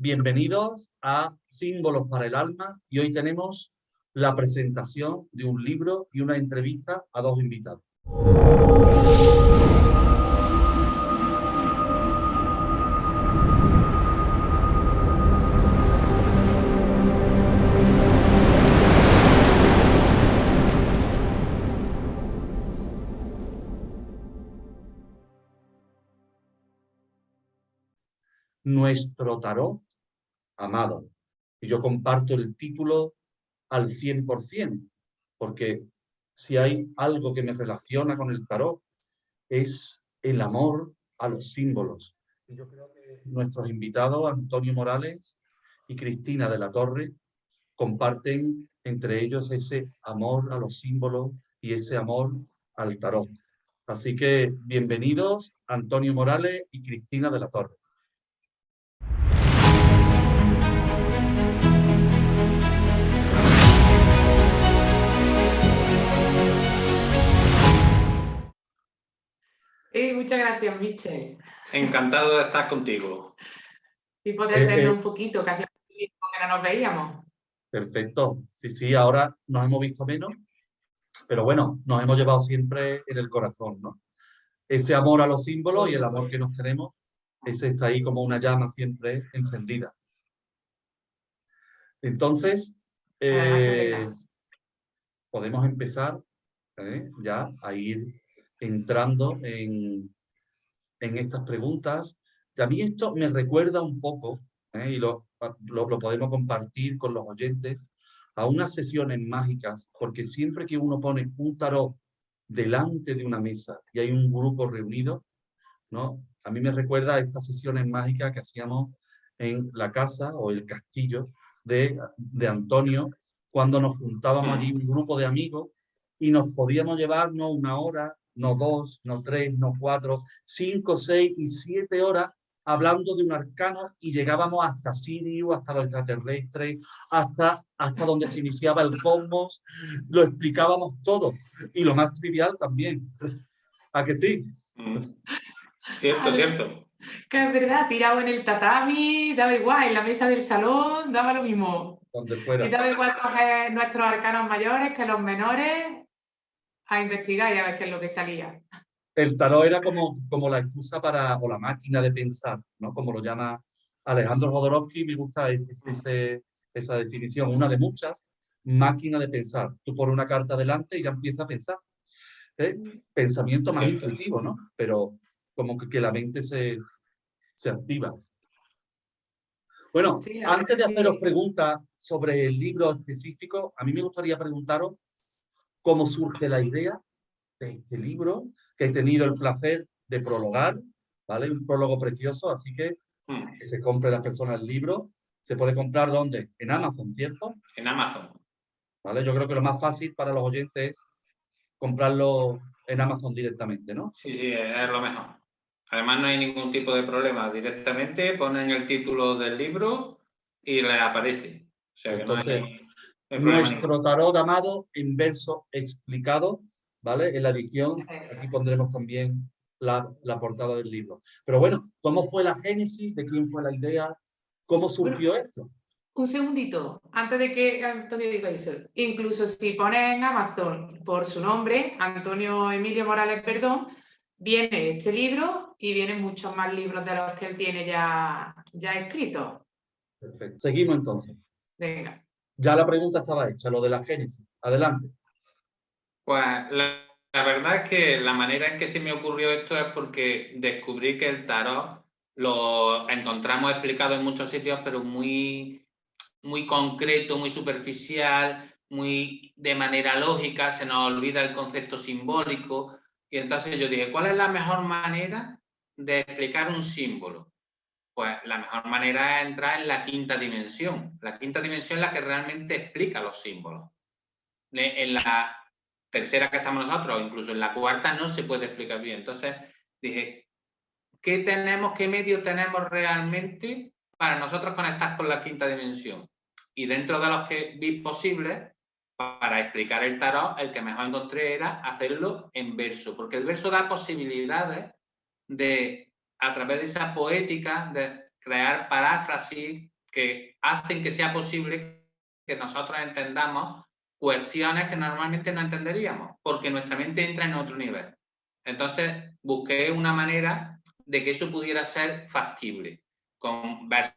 Bienvenidos a Símbolos para el Alma y hoy tenemos la presentación de un libro y una entrevista a dos invitados. Nuestro tarot amado. Y yo comparto el título al 100%, porque si hay algo que me relaciona con el tarot es el amor a los símbolos. Y yo creo que nuestros invitados, Antonio Morales y Cristina de la Torre, comparten entre ellos ese amor a los símbolos y ese amor al tarot. Así que bienvenidos, Antonio Morales y Cristina de la Torre. Muchas gracias, Michel. Encantado de estar contigo. Y poder vernos un poquito, que hacía tiempo que no nos veíamos. Perfecto. Sí, ahora nos hemos visto menos, pero bueno, nos hemos llevado siempre en el corazón, ¿no? Ese amor a los símbolos y el amor que nos tenemos, ese está ahí como una llama siempre encendida. Entonces, podemos empezar ya a ir entrando en estas preguntas. Y a mí esto me recuerda un poco, y lo podemos compartir con los oyentes, a unas sesiones mágicas, porque siempre que uno pone un tarot delante de una mesa y hay un grupo reunido, ¿no? A mí me recuerda a estas sesiones mágicas que hacíamos en la casa o el castillo de Antonio, cuando nos juntábamos allí un grupo de amigos y nos podíamos llevar no una hora, no dos, no tres, no cuatro, 5, 6 y 7 horas hablando de un arcano y llegábamos hasta Sirius, hasta los extraterrestres, hasta donde se iniciaba el cosmos, lo explicábamos todo y lo más trivial también. ¿A que sí? Cierto. Que es verdad, tirado en el tatami, daba igual, en la mesa del salón, daba lo mismo. Donde fuera. Y daba igual coger nuestros arcanos mayores que los menores a investigar y a ver qué es lo que salía. El tarot era como la excusa para, o la máquina de pensar, ¿no? Como lo llama Alejandro Jodorowsky, me gusta esa definición, una de muchas, máquina de pensar. Tú pones una carta delante y ya empieza a pensar. Pensamiento más intuitivo, ¿no? Pero como que la mente se activa. Bueno, sí, antes de haceros preguntas sobre el libro específico, a mí me gustaría preguntaros cómo surge la idea de este libro, que he tenido el placer de prologar, ¿vale? Un prólogo precioso, así que se compre las personas el libro. ¿Se puede comprar dónde? En Amazon, ¿cierto? En Amazon. ¿Vale? Yo creo que lo más fácil para los oyentes es comprarlo en Amazon directamente, ¿no? Sí, es lo mejor. Además no hay ningún tipo de problema. Directamente ponen el título del libro y les aparece. O sea, entonces, que no hay problema nuestro tarot amado en verso explicado, ¿vale? En la edición, aquí pondremos también la portada del libro. Pero bueno, ¿cómo fue la génesis? ¿De quién fue la idea? ¿Cómo surgió esto? Un segundito, antes de que Antonio diga eso. Incluso si pones en Amazon por su nombre, Antonio Emilio Morales Perdón, viene este libro y vienen muchos más libros de los que él tiene ya escritos. Perfecto. Seguimos entonces. Venga. Ya la pregunta estaba hecha, lo de la génesis. Adelante. Pues la verdad es que la manera en que se me ocurrió esto es porque descubrí que el tarot lo encontramos explicado en muchos sitios, pero muy concreto, muy superficial, muy de manera lógica, se nos olvida el concepto simbólico. Y entonces yo dije, ¿cuál es la mejor manera de explicar un símbolo? Pues la mejor manera es entrar en la quinta dimensión. La quinta dimensión es la que realmente explica los símbolos. En la tercera que estamos nosotros, o incluso en la cuarta, no se puede explicar bien. Entonces dije, ¿qué medio tenemos realmente para nosotros conectar con la quinta dimensión? Y dentro de los que vi posibles, para explicar el tarot, el que mejor encontré era hacerlo en verso, porque el verso da posibilidades de, a través de esa poética, de crear paráfrasis, que hacen que sea posible que nosotros entendamos cuestiones que normalmente no entenderíamos, porque nuestra mente entra en otro nivel. Entonces, busqué una manera de que eso pudiera ser factible, con versos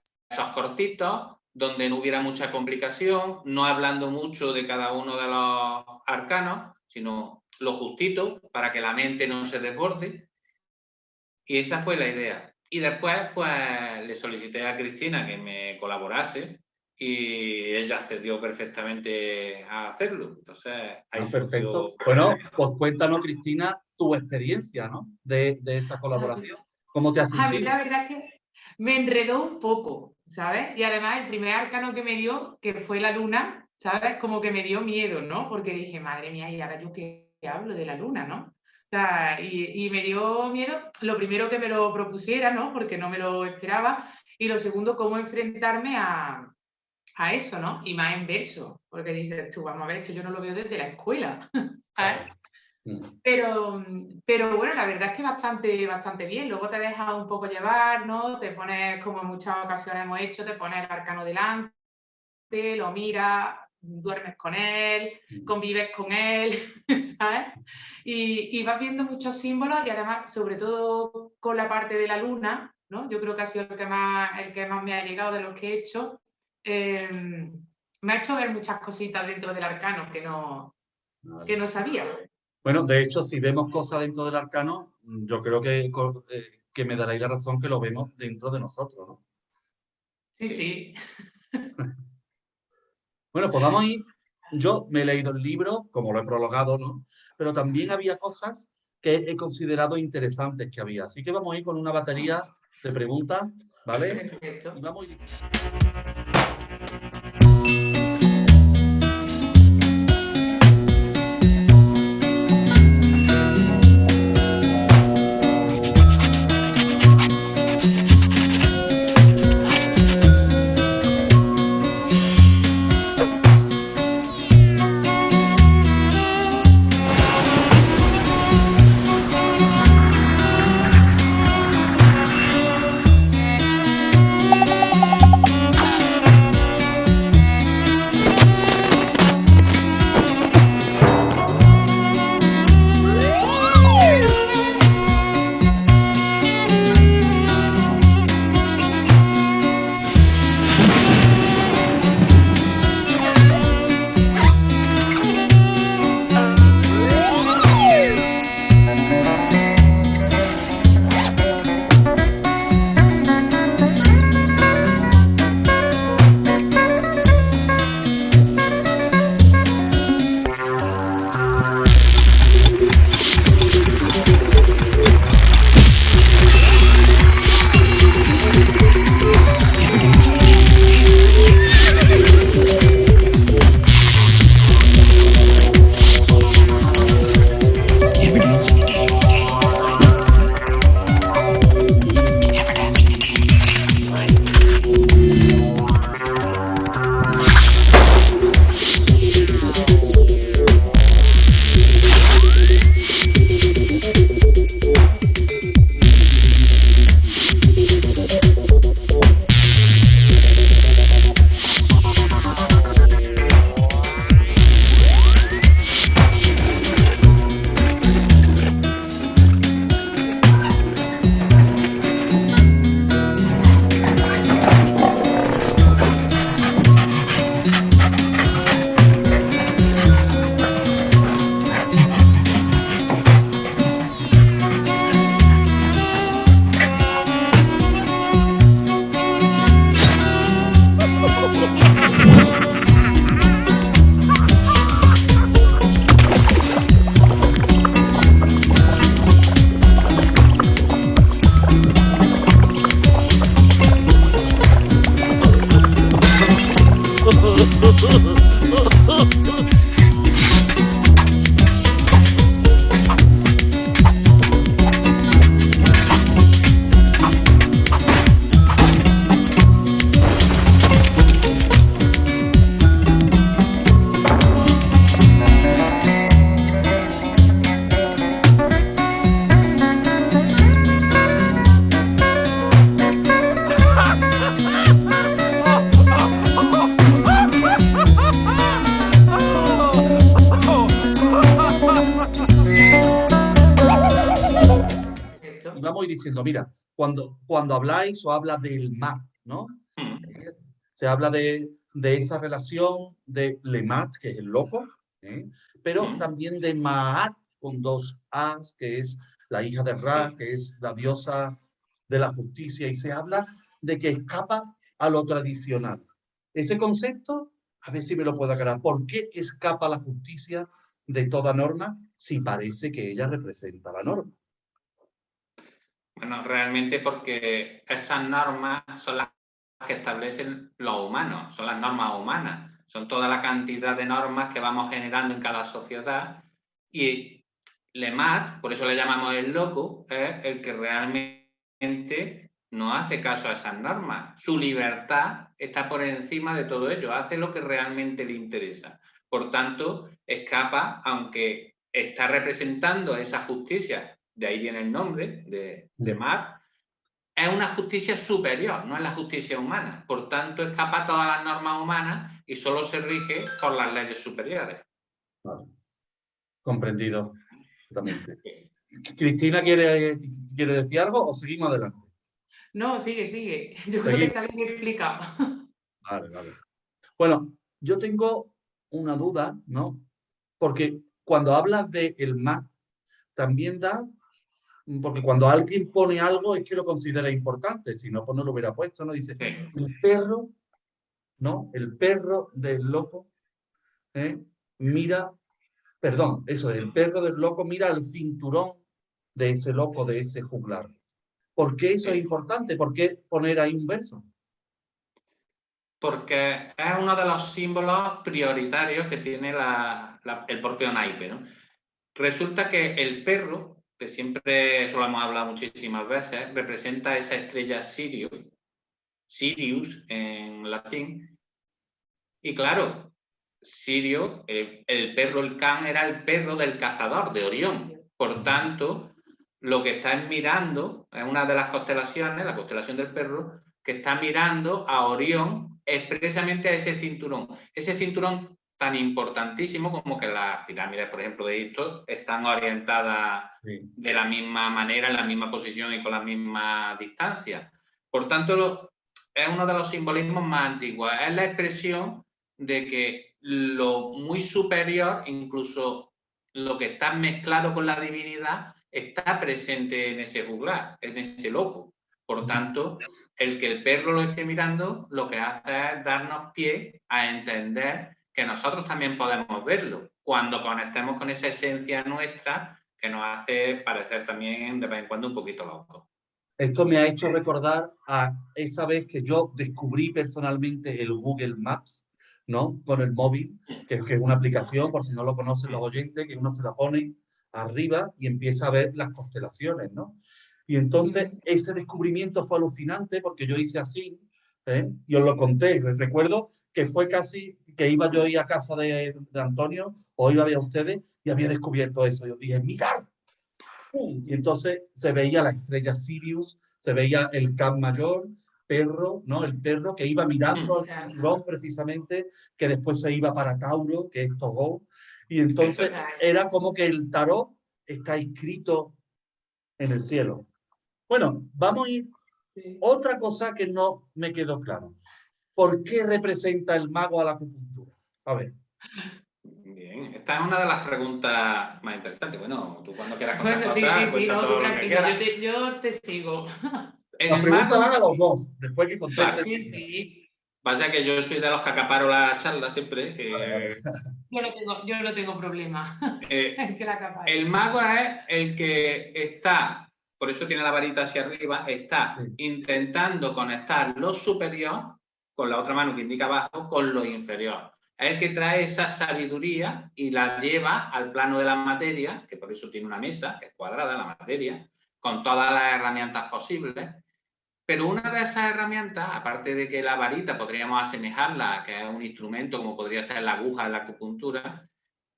cortitos, donde no hubiera mucha complicación, no hablando mucho de cada uno de los arcanos, sino lo justito para que la mente no se desborde. Y esa fue la idea. Y después, pues, le solicité a Cristina que me colaborase y ella accedió perfectamente a hacerlo. Entonces, ahí perfecto. Bueno, pues cuéntanos, Cristina, tu experiencia, ¿no? De esa colaboración. ¿Cómo te has sentido? A mí la verdad es que me enredó un poco, ¿sabes? Y además el primer arcano que me dio, que fue la luna, ¿sabes? Como que me dio miedo, ¿no? Porque dije, madre mía, ¿y ahora yo qué hablo de la luna, no? O sea, y me dio miedo, lo primero que me lo propusiera, ¿no? Porque no me lo esperaba. Y lo segundo, cómo enfrentarme a eso, ¿no? Y más en verso, porque dices tú, vamos a ver, esto yo no lo veo desde la escuela, ¿sabes? Pero bueno, la verdad es que bastante bien. Luego te dejas un poco llevar, ¿no? Te pones, como en muchas ocasiones hemos hecho, te pones el arcano delante, lo miras, duermes con él, convives con él, ¿sabes? Y vas viendo muchos símbolos y además, sobre todo con la parte de la luna, ¿no? Yo creo que ha sido el que más me ha llegado de los que he hecho. Me ha hecho ver muchas cositas dentro del arcano que no sabía. Bueno, de hecho, si vemos cosas dentro del arcano, yo creo que me daréis la razón que lo vemos dentro de nosotros, ¿no? Sí. Bueno, pues vamos a ir. Yo me he leído el libro, como lo he prologado, ¿no? Pero también había cosas que he considerado interesantes que había. Así que vamos a ir con una batería de preguntas, ¿vale? Perfecto. Y vamos a ir. diciendo, mira, cuando habláis o habla del mat, ¿no? Se habla de esa relación de Lemat, que es el loco, pero también de Maat, con 2 As, que es la hija de Ra, que es la diosa de la justicia, y se habla de que escapa a lo tradicional. Ese concepto, a ver si me lo puedo aclarar. ¿Por qué escapa la justicia de toda norma si parece que ella representa la norma? Bueno, realmente porque esas normas son las que establecen los humanos, son las normas humanas, son toda la cantidad de normas que vamos generando en cada sociedad, y Lemat, por eso le llamamos el loco, es el que realmente no hace caso a esas normas. Su libertad está por encima de todo ello, hace lo que realmente le interesa. Por tanto, escapa, aunque está representando esa justicia, de ahí viene el nombre de Mat, es una justicia superior, no es la justicia humana. Por tanto, escapa a todas las normas humanas y solo se rige por las leyes superiores. Vale. Comprendido totalmente. ¿Cristina quiere decir algo o seguimos adelante? No, sigue. Yo creo que está bien explicado. Vale. Bueno, yo tengo una duda, ¿no? Porque cuando hablas de el mat, también da, porque cuando alguien pone algo es que lo considera importante, si no, pues no lo hubiera puesto, ¿no? Dice, el perro, ¿no? El perro del loco, mira, perdón, eso, el perro del loco mira al cinturón de ese loco, de ese juglar. ¿Por qué eso es importante? ¿Por qué poner ahí un verso? Porque es uno de los símbolos prioritarios que tiene el propio naipe, ¿no? Resulta que el perro, que siempre, eso lo hemos hablado muchísimas veces, representa esa estrella Sirius en latín, y claro, Sirio, el perro, el can, era el perro del cazador, de Orión. Por tanto, lo que está mirando es una de las constelaciones, la constelación del perro, que está mirando a Orión, expresamente a ese cinturón tan importantísimo como que las pirámides, por ejemplo, de Egipto, están orientadas de la misma manera, en la misma posición y con la misma distancia. Por tanto, es uno de los simbolismos más antiguos, es la expresión de que lo muy superior, incluso lo que está mezclado con la divinidad, está presente en ese juglar, en ese loco. Por tanto, el que el perro lo esté mirando, lo que hace es darnos pie a entender que nosotros también podemos verlo, cuando conectemos con esa esencia nuestra que nos hace parecer también de vez en cuando un poquito locos. Esto me ha hecho recordar a esa vez que yo descubrí personalmente el Google Maps, ¿no? Con el móvil, que es una aplicación, por si no lo conocen los oyentes, que uno se la pone arriba y empieza a ver las constelaciones, ¿no? Y entonces ese descubrimiento fue alucinante porque yo hice así, y os lo conté. Recuerdo que fue casi que iba yo a ir a casa de Antonio o iba a ver a ustedes y había descubierto eso. Yo dije, mirad. Y entonces se veía la estrella Sirius, se veía el Can mayor, perro, ¿no? El perro que iba mirando al cinturón precisamente, que después se iba para Tauro, que es Togó. Y entonces era como que el tarot está escrito en el cielo. Bueno, vamos a ir. Otra cosa que no me quedó claro. ¿Por qué representa el mago a la acupuntura? A ver. Bien, esta es una de las preguntas más interesantes. Bueno, tú cuando quieras contar bueno, cosas, cuenta no, todo tú lo que tranquilo, quieras. yo te sigo. Las preguntas van a los dos, después que contesten. Sí. Pasa que yo soy de los que acaparo la charla siempre. Yo no tengo problema. El mago es el que está, por eso tiene la varita hacia arriba, está intentando conectar lo superior con la otra mano que indica abajo con lo inferior. Es el que trae esa sabiduría y la lleva al plano de la materia, que por eso tiene una mesa, que es cuadrada la materia, con todas las herramientas posibles. Pero una de esas herramientas, aparte de que la varita podríamos asemejarla, que es un instrumento como podría ser la aguja de la acupuntura,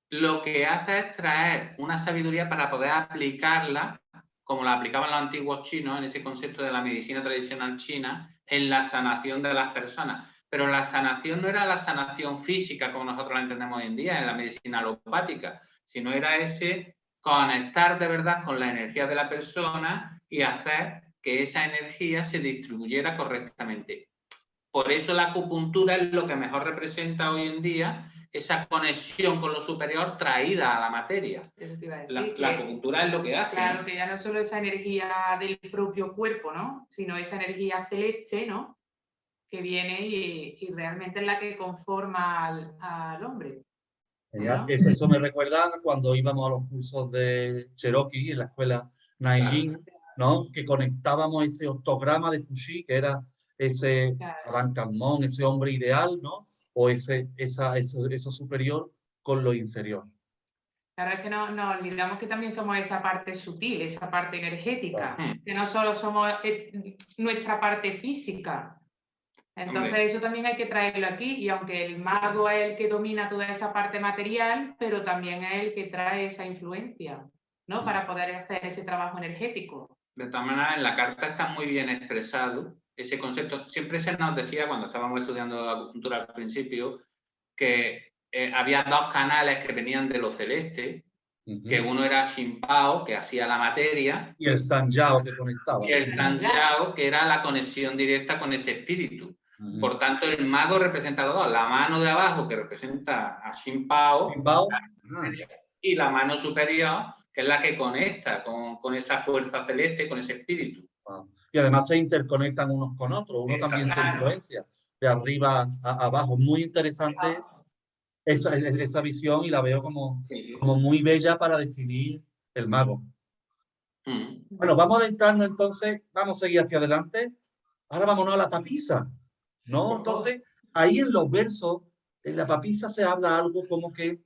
lo que hace es traer una sabiduría para poder aplicarla, como la aplicaban los antiguos chinos, en ese concepto de la medicina tradicional china, en la sanación de las personas. Pero la sanación no era la sanación física como nosotros la entendemos hoy en día en la medicina alopática, sino era ese conectar de verdad con la energía de la persona y hacer que esa energía se distribuyera correctamente. Por eso la acupuntura es lo que mejor representa hoy en día esa conexión con lo superior traída a la materia. Eso te iba a decir, La acupuntura es lo que hace. Claro, ¿no? que ya no solo esa energía del propio cuerpo, ¿no? Sino esa energía celeste, ¿no? Que viene y realmente es la que conforma al hombre. ¿no? Eso me recuerda cuando íbamos a los cursos de Cherokee en la escuela Naijin, ¿no? Que conectábamos ese octograma de Fushi, que era ese Adán Kadmon, ese hombre ideal, ¿no? O eso superior con lo inferior. Claro, es que no olvidamos que también somos esa parte sutil, esa parte energética, que no solo somos nuestra parte física. Entonces eso también hay que traerlo aquí, y aunque el mago es el que domina toda esa parte material, pero también es el que trae esa influencia, ¿no? Para poder hacer ese trabajo energético. De todas maneras, en la carta está muy bien expresado ese concepto. Siempre se nos decía, cuando estábamos estudiando acupuntura al principio, que había dos canales que venían de lo celeste, que uno era Shinpao, que hacía la materia, y el Sanjiao que conectaba. Y el Sanjiao, que era la conexión directa con ese espíritu. Por tanto, el mago representa los dos. La mano de abajo, que representa a Shinpao, y la mano superior, que es la que conecta con esa fuerza celeste, con ese espíritu. Y además se interconectan unos con otros. Uno también se influencia de arriba a abajo. Muy interesante esa visión, y la veo como muy bella para definir el mago. Bueno, vamos a adentrarnos entonces, vamos a seguir hacia adelante. Ahora vámonos a la papisa, ¿no? Entonces, ahí en los versos, en la papisa se habla algo como que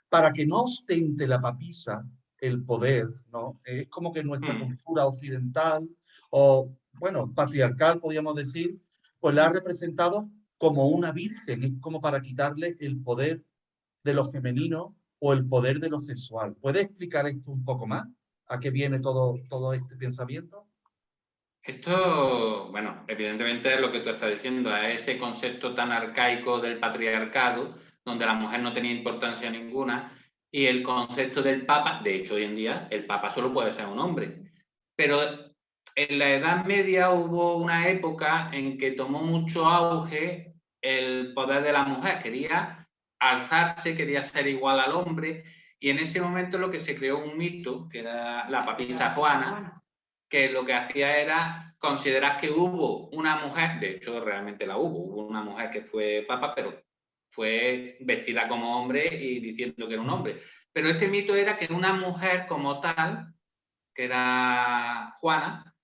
para que no ostente la papisa el poder, ¿no? Es como que nuestra cultura occidental, o bueno, patriarcal, podríamos decir, pues la ha representado como una virgen, es como para quitarle el poder de lo femenino o el poder de lo sexual. ¿Puedes explicar esto un poco más? ¿A qué viene todo este pensamiento? Esto, bueno, evidentemente es lo que tú estás diciendo, es ese concepto tan arcaico del patriarcado, donde la mujer no tenía importancia ninguna, y el concepto del papa, de hecho hoy en día el papa solo puede ser un hombre, pero en la Edad Media hubo una época en que tomó mucho auge el poder de la mujer, quería alzarse, quería ser igual al hombre, y en ese momento lo que se creó un mito, que era la papisa Juana, que lo que hacía era considerar que hubo una mujer, de hecho realmente la hubo una mujer que fue papa, pero fue vestida como hombre y diciendo que era un hombre. Pero este mito era que una mujer como tal, que era Juana,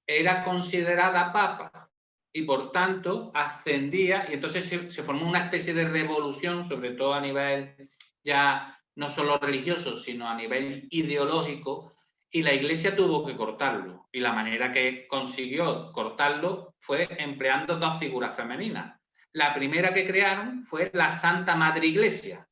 era considerada papa y por tanto ascendía, y entonces se formó una especie de revolución, sobre todo a nivel ya no solo religioso, sino a nivel ideológico, y la Iglesia tuvo que cortarlo. Y la manera que consiguió cortarlo fue empleando dos figuras femeninas. La primera que crearon fue la Santa Madre Iglesia.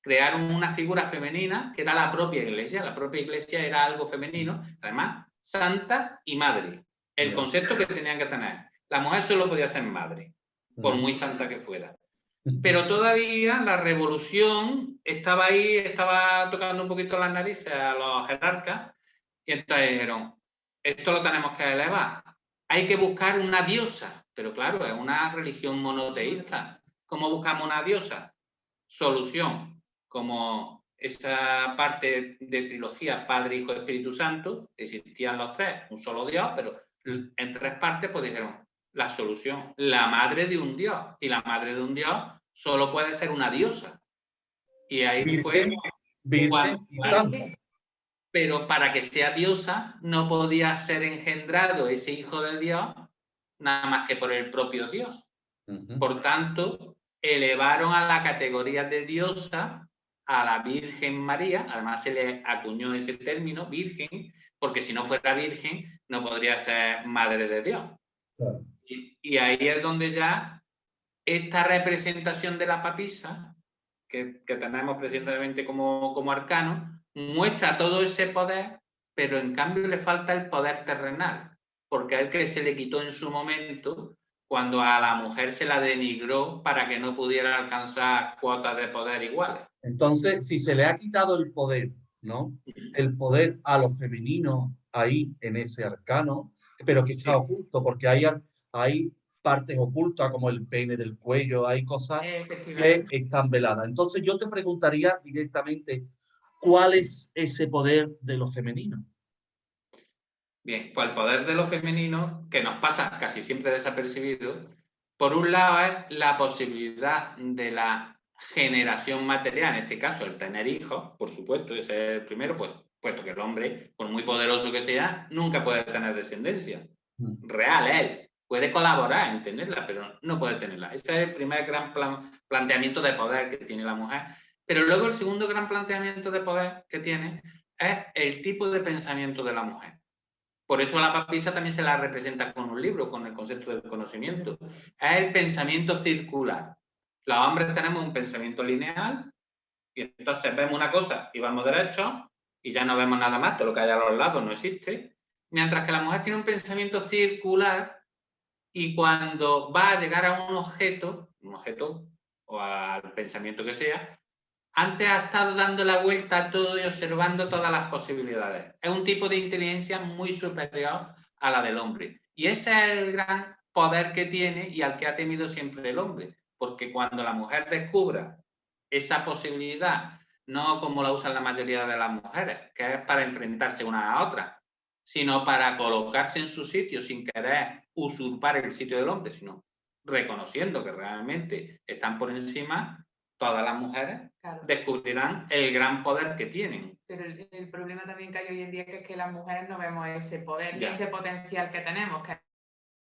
Crearon una figura femenina que era la propia Iglesia. La propia Iglesia era algo femenino, además, santa y madre. El concepto que tenían que tener. La mujer solo podía ser madre, por muy santa que fuera. Pero todavía la revolución estaba ahí, estaba tocando un poquito las narices a los jerarcas, y entonces dijeron, esto lo tenemos que elevar. Hay que buscar una diosa, pero claro, es una religión monoteísta. ¿Cómo buscamos una diosa? Solución, como esa parte de trilogía Padre, Hijo, Espíritu Santo, existían los tres, un solo Dios, pero en tres partes, pues dijeron, la solución, la madre de un Dios, y la madre de un Dios solo puede ser una diosa. Y ahí fue Virgen y santa. Pero para que sea diosa no podía ser engendrado ese hijo de Dios nada más que por el propio Dios. Por tanto, elevaron a la categoría de diosa a la Virgen María, además se le acuñó ese término, virgen, porque si no fuera virgen no podría ser madre de Dios. Claro. Y ahí es donde ya esta representación de la papisa, que tenemos precisamente como arcano, muestra todo ese poder, pero en cambio le falta el poder terrenal, porque es el que se le quitó en su momento cuando a la mujer se la denigró para que no pudiera alcanzar cuotas de poder iguales. Entonces, si se le ha quitado el poder, ¿no? El poder a lo femenino, ahí en ese arcano, pero que está oculto, porque hay partes ocultas como el pene del cuello, hay cosas que están veladas. Entonces yo te preguntaría directamente, ¿cuál es ese poder de lo femenino? Bien, pues el poder de lo femenino, que nos pasa casi siempre desapercibido, por un lado es la posibilidad de la generación material, en este caso el tener hijos, por supuesto, ese es el primero, pues, puesto que el hombre, por muy poderoso que sea, nunca puede tener descendencia. Real, él puede colaborar en tenerla, pero no puede tenerla. Ese es el primer gran planteamiento de poder que tiene la mujer. Pero luego el segundo gran planteamiento de poder que tiene es el tipo de pensamiento de la mujer. Por eso a la papisa también se la representa con un libro, con el concepto del conocimiento. Es el pensamiento circular. Los hombres tenemos un pensamiento lineal y entonces vemos una cosa y vamos derechos y ya no vemos nada más, todo lo que hay a los lados no existe. Mientras que la mujer tiene un pensamiento circular y cuando va a llegar a un objeto o al pensamiento que sea, antes ha estado dando la vuelta a todo y observando todas las posibilidades. Es un tipo de inteligencia muy superior a la del hombre. Y ese es el gran poder que tiene y al que ha temido siempre el hombre. Porque cuando la mujer descubra esa posibilidad, no como la usan la mayoría de las mujeres, que es para enfrentarse una a otra, sino para colocarse en su sitio sin querer usurpar el sitio del hombre, sino reconociendo que realmente están por encima, todas las mujeres descubrirán el gran poder que tienen. Pero el problema también que hay hoy en día es que las mujeres no vemos ese poder, ni ese potencial que tenemos, que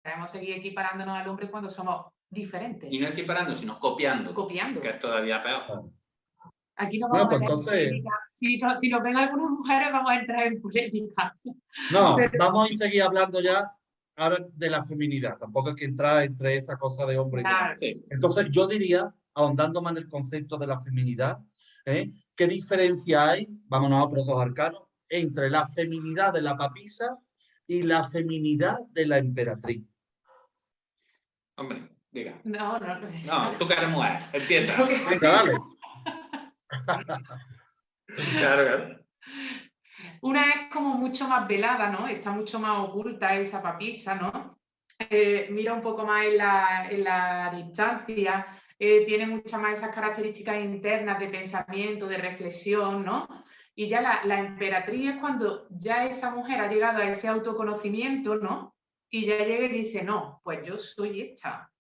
queremos seguir equiparándonos al hombre cuando somos diferentes. Y no equiparando, sino copiando. Copiando. Que es todavía peor. Aquí no vamos a entrar en polémica. Si nos ven algunas mujeres, vamos a entrar en polémica. No, vamos a seguir hablando ya ahora de la feminidad. Tampoco hay que entrar entre esa cosa de hombre y mujer. Sí. Entonces, yo diría, ahondando más en el concepto de la feminidad, ¿qué diferencia hay, vámonos a otros dos arcanos, entre la feminidad de la papisa y la feminidad de la emperatriz? Hombre, diga. No, tú que eres mujer, empieza. Venga, dale. Claro. Una es como mucho más velada, ¿no? Está mucho más oculta esa papisa, ¿no? Mira un poco más en la distancia, tiene muchas más esas características internas de pensamiento, de reflexión, ¿no? Y ya la emperatriz es cuando ya esa mujer ha llegado a ese autoconocimiento, ¿no? Y ya llega y dice, no, pues yo soy esta.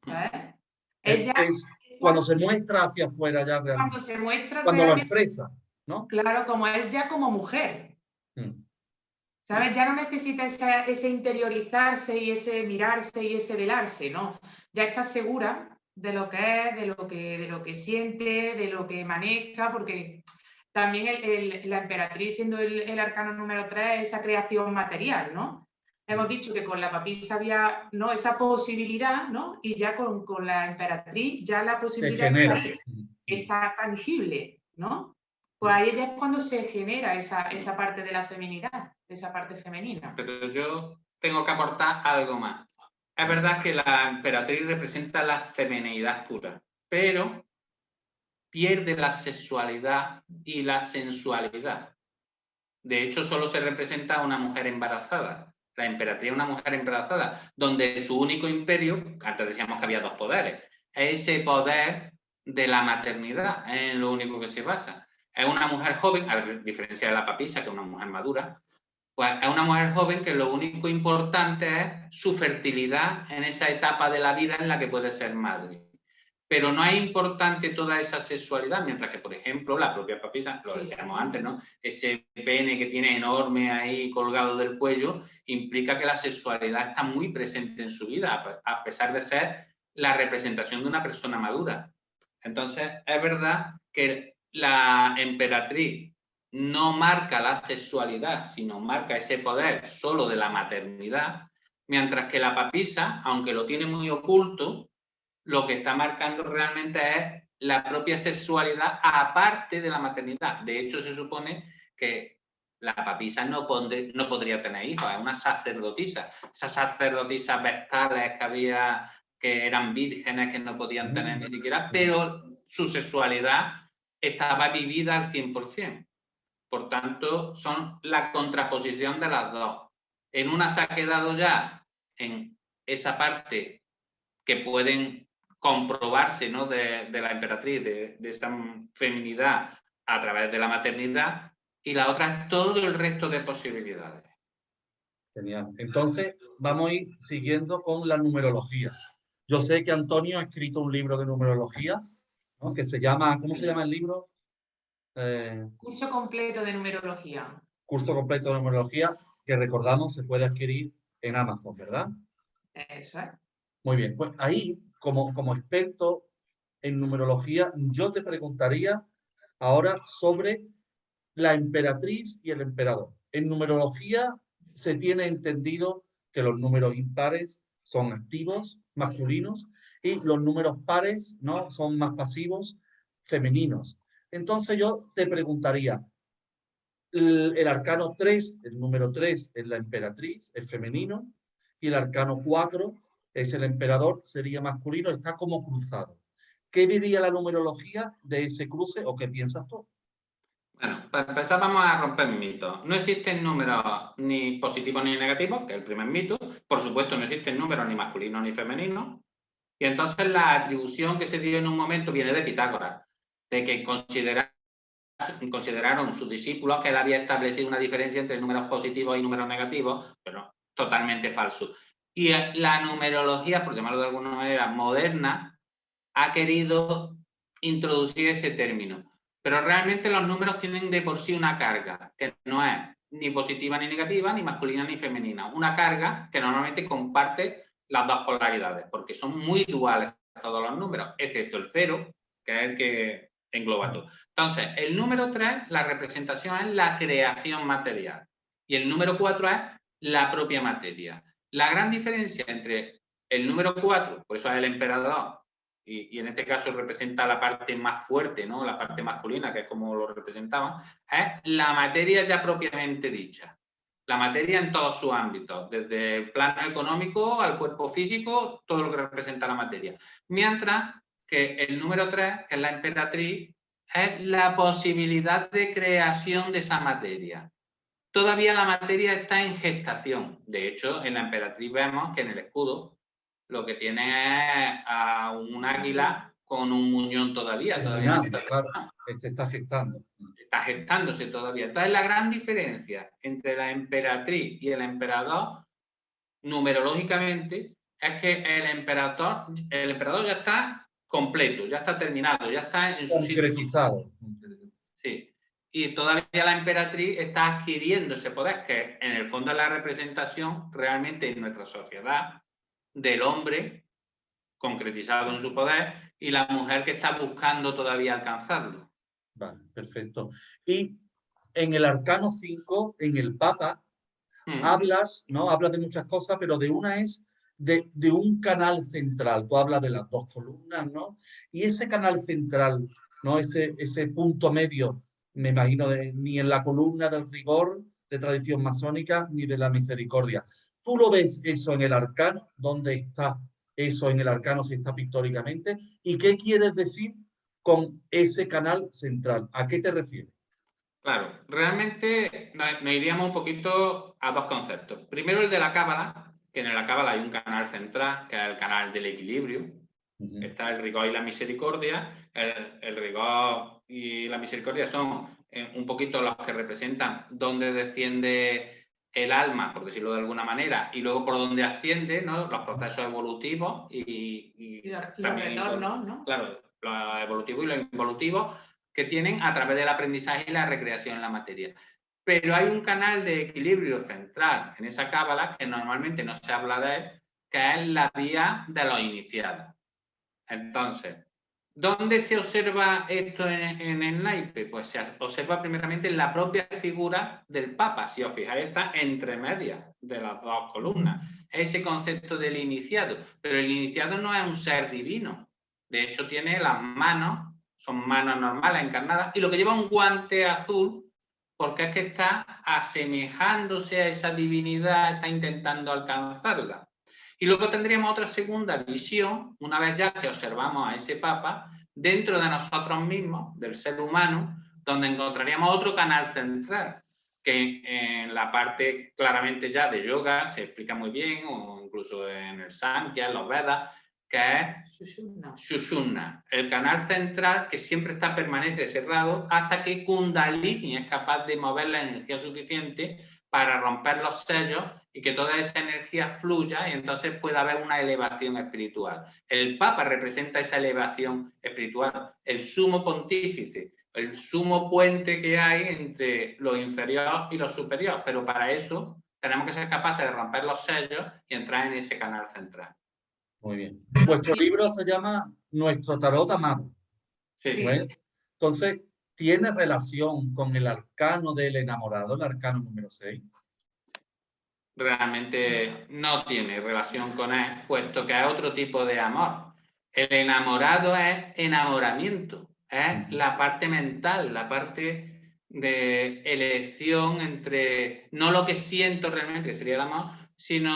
¿Sabes? Ella, es cuando se muestra hacia afuera ya realmente. Cuando se muestra cuando realmente, lo expresa, ¿no? Claro, como es ya como mujer. ¿Sabes? Ya no necesita ese interiorizarse y ese mirarse y ese velarse, ¿no? Ya está segura de lo que es, de lo que siente, de lo que maneja, porque también la emperatriz, siendo el arcano número 3, esa creación material, ¿no? Hemos dicho que con la papisa había, ¿no?, esa posibilidad, ¿no? Y ya con la emperatriz ya la posibilidad está tangible, ¿no? Pues ahí ya es cuando se genera esa parte de la feminidad, esa parte femenina. Pero yo tengo que aportar algo más. Es verdad que la emperatriz representa la feminidad pura, pero pierde la sexualidad y la sensualidad. De hecho, solo se representa a una mujer embarazada. La emperatriz es una mujer embarazada, donde su único imperio, antes decíamos que había dos poderes, es ese poder de la maternidad, es en lo único que se basa. Es una mujer joven, a diferencia de la papisa, que es una mujer madura, pues es una mujer joven que lo único importante es su fertilidad en esa etapa de la vida en la que puede ser madre. Pero no es importante toda esa sexualidad, mientras que, por ejemplo, la propia papisa, lo decíamos antes, ¿no? Ese pene que tiene enorme ahí colgado del cuello, implica que la sexualidad está muy presente en su vida, a pesar de ser la representación de una persona madura. Entonces, es verdad que la emperatriz no marca la sexualidad, sino marca ese poder solo de la maternidad, mientras que la papisa, aunque lo tiene muy oculto, lo que está marcando realmente es la propia sexualidad aparte de la maternidad. De hecho, se supone que la papisa no podría tener hijos, es una sacerdotisa. Esas sacerdotisas vestales que había, que eran vírgenes, que no podían tener ni siquiera, pero su sexualidad estaba vivida al 100%. Por tanto, son la contraposición de las dos. En una se ha quedado ya en esa parte que pueden comprobarse, ¿no?, de la emperatriz, de esa feminidad a través de la maternidad, y la otra es todo el resto de posibilidades. Genial. Entonces, vamos a ir siguiendo con la numerología. Yo sé que Antonio ha escrito un libro de numerología, ¿no?, que se llama, ¿cómo se llama el libro? Curso completo de numerología. Curso completo de numerología, que recordamos se puede adquirir en Amazon, ¿verdad? Eso es. Muy bien, pues ahí, como experto en numerología, yo te preguntaría ahora sobre la emperatriz y el emperador. En numerología se tiene entendido que los números impares son activos, masculinos, y los números pares, ¿no?, son más pasivos, femeninos. Entonces yo te preguntaría, el arcano 3, el número 3 es la emperatriz, es femenino, y el arcano 4 es el emperador, sería masculino, está como cruzado. ¿Qué diría la numerología de ese cruce o qué piensas tú? Bueno, para empezar vamos a romper mitos. No existen números ni positivos ni negativos, que es el primer mito. Por supuesto, no existen números ni masculinos ni femeninos. Y entonces la atribución que se dio en un momento viene de Pitágoras, de que consideraron sus discípulos que él había establecido una diferencia entre números positivos y números negativos, pero totalmente falso. Y la numerología, por llamarlo de alguna manera, moderna, ha querido introducir ese término. Pero realmente los números tienen de por sí una carga, que no es ni positiva ni negativa, ni masculina ni femenina. Una carga que normalmente comparte las dos polaridades, porque son muy duales todos los números, excepto el 0, que es el que engloba todo. Entonces, el número 3, la representación es la creación material. Y el número 4 es la propia materia. La gran diferencia entre el número 4, por eso es el emperador, y en este caso representa la parte más fuerte, ¿no?, la parte masculina, que es como lo representaban, es la materia ya propiamente dicha. La materia en todos sus ámbitos, desde el plano económico al cuerpo físico, todo lo que representa la materia. Mientras que el número 3, que es la emperatriz, es la posibilidad de creación de esa materia. Todavía la materia está en gestación. De hecho, en la emperatriz vemos que en el escudo lo que tiene es a un águila con un muñón todavía no está claro, se está gestando. Está gestándose todavía. Entonces, la gran diferencia entre la emperatriz y el emperador, numerológicamente, es que el emperador ya está completo, ya está terminado, ya está en su concretizado. Sí. Y todavía la emperatriz está adquiriendo ese poder, que en el fondo es la representación realmente en nuestra sociedad del hombre concretizado en su poder y la mujer que está buscando todavía alcanzarlo. Vale, perfecto. Y en el arcano 5, en el Papa, hablas, ¿no? Hablas de muchas cosas, pero de una es de un canal central. Tú hablas de las dos columnas, ¿no? Y ese canal central, ¿no? Ese punto medio, me imagino, ni en la columna del rigor de tradición masónica, ni de la misericordia. ¿Tú lo ves eso en el arcano? ¿Dónde está eso en el arcano, si está pictóricamente? ¿Y qué quieres decir con ese canal central? ¿A qué te refieres? Claro, realmente nos iríamos un poquito a dos conceptos. Primero el de la cábala, que en la cábala hay un canal central, que es el canal del equilibrio. Está el rigor y la misericordia. El rigor y la misericordia son un poquito los que representan dónde desciende el alma, por decirlo de alguna manera, y luego por dónde asciende, ¿no?, los procesos evolutivos y también los retornos, ¿no? Claro, lo evolutivo y lo involutivo que tienen a través del aprendizaje y la recreación en la materia. Pero hay un canal de equilibrio central en esa cábala que normalmente no se habla de él, que es la vía de los iniciados. Entonces, ¿dónde se observa esto en el naipe? Pues se observa primeramente en la propia figura del Papa. Si os fijáis, está entre medias de las dos columnas. Ese concepto del iniciado. Pero el iniciado no es un ser divino. De hecho, tiene las manos, son manos normales, encarnadas, y lo que lleva un guante azul, porque es que está asemejándose a esa divinidad, está intentando alcanzarla. Y luego tendríamos otra segunda visión, una vez ya que observamos a ese Papa, dentro de nosotros mismos, del ser humano, donde encontraríamos otro canal central, que en la parte claramente ya de yoga se explica muy bien, o incluso en el Samkhya, en los Vedas, que es Sushumna, el canal central que siempre permanece cerrado hasta que Kundalini es capaz de mover la energía suficiente para romper los sellos y que toda esa energía fluya y entonces pueda haber una elevación espiritual. El Papa representa esa elevación espiritual, el sumo pontífice, el sumo puente que hay entre lo inferior y lo superior, pero para eso tenemos que ser capaces de romper los sellos y entrar en ese canal central. Muy bien. Vuestro libro se llama Nuestro Tarot Amado. Sí. ¿Vale? Entonces, ¿tiene relación con el arcano del enamorado, el arcano número 6? Realmente no tiene relación con él, puesto que es otro tipo de amor. El enamorado es enamoramiento, es la parte mental, la parte de elección entre no lo que siento realmente, que sería el amor, sino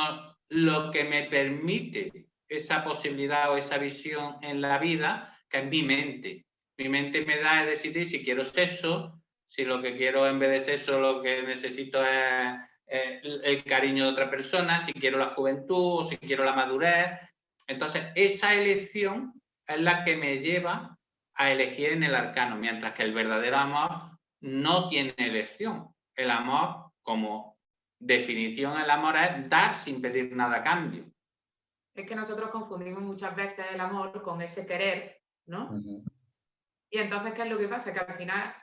lo que me permite esa posibilidad o esa visión en la vida, que es mi mente. Mi mente me da a decidir si quiero sexo, si lo que quiero en vez de sexo lo que necesito es el cariño de otra persona, si quiero la juventud o si quiero la madurez. Entonces, esa elección es la que me lleva a elegir en el arcano, mientras que el verdadero amor no tiene elección. El amor, como definición, el amor es dar sin pedir nada a cambio. Es que nosotros confundimos muchas veces el amor con ese querer, ¿no? Y entonces, ¿qué es lo que pasa? Que al final,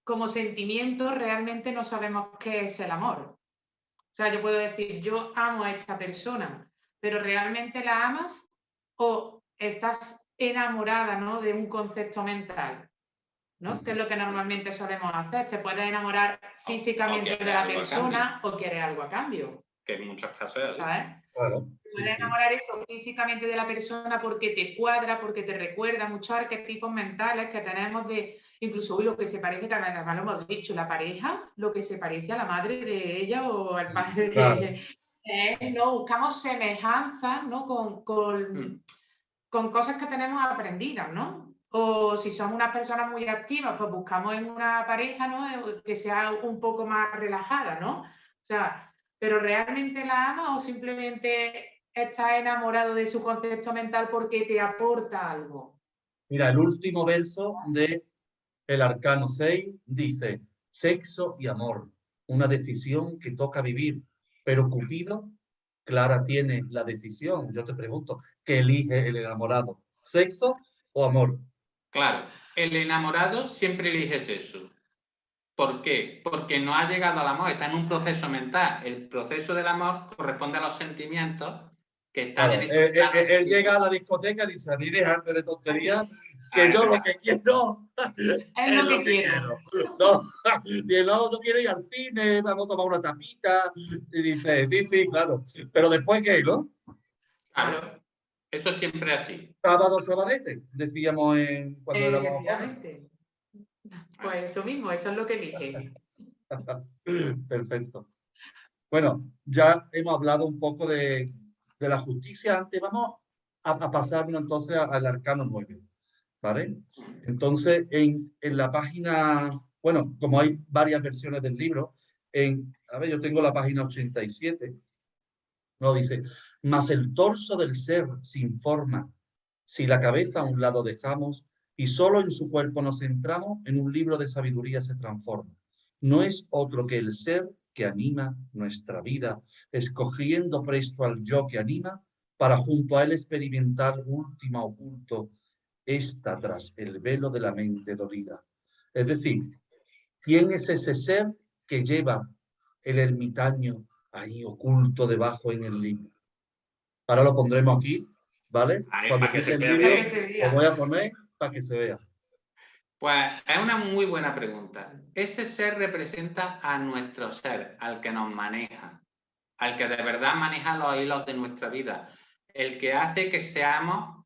como sentimiento, realmente no sabemos qué es el amor. O sea, yo puedo decir, yo amo a esta persona, pero ¿realmente la amas o estás enamorada, ¿no?, de un concepto mental? ¿No? Que es lo que normalmente solemos hacer. Te puedes enamorar físicamente de la persona o quieres algo a cambio. Que en muchos casos, ¿sabes? Claro. Te puedes enamorar eso físicamente de la persona porque te cuadra, porque te recuerda muchos arquetipos mentales que tenemos de, incluso hoy lo que se parece, que además lo hemos dicho, la pareja, lo que se parece a la madre de ella o al padre de ella. ¿No? Buscamos semejanzas, ¿no?, con cosas que tenemos aprendidas, ¿no? O si son unas personas muy activas, pues buscamos en una pareja, ¿no?, que sea un poco más relajada, ¿no? O sea, ¿pero realmente la ama o simplemente estás enamorado de su concepto mental porque te aporta algo? Mira, el último verso de el arcano 6 dice: sexo y amor, una decisión que toca vivir, pero Cupido, Clara tiene la decisión. Yo te pregunto, ¿qué elige el enamorado? ¿Sexo o amor? Claro, el enamorado siempre elige sexo. ¿Por qué? Porque no ha llegado al amor, está en un proceso mental. El proceso del amor corresponde a los sentimientos que están en ese plano. Él llega a la discoteca y dice: a mí dejadme de tonterías, que yo lo que quiero es lo que quiero. No, yo quiero ir al cine, vamos a tomar una tapita. Y dice: sí, claro. Pero después, ¿qué, no? Claro, eso es siempre así. Sábado, sabadete, decíamos cuando éramos Efectivamente. Pues eso mismo, eso es lo que elige. Perfecto. Bueno, ya hemos hablado un poco de la justicia. Antes vamos a pasarnos entonces al arcano 9, ¿vale? Entonces, en la página, bueno, como hay varias versiones del libro, a ver, yo tengo la página 87, ¿no? Dice: mas el torso del ser sin forma, si la cabeza a un lado dejamos y solo en su cuerpo nos centramos, en un libro de sabiduría se transforma. No es otro que el ser que anima nuestra vida, escogiendo presto al yo que anima, para junto a él experimentar última oculto, esta tras el velo de la mente dolida. Es decir, ¿quién es ese ser que lleva el ermitaño ahí oculto debajo en el libro? Ahora lo pondremos aquí, ¿vale? Cuando empiece el libro, lo voy a poner para que se vea. Pues es una muy buena pregunta. Ese ser representa a nuestro ser, al que nos maneja, al que de verdad maneja los hilos de nuestra vida, el que hace que seamos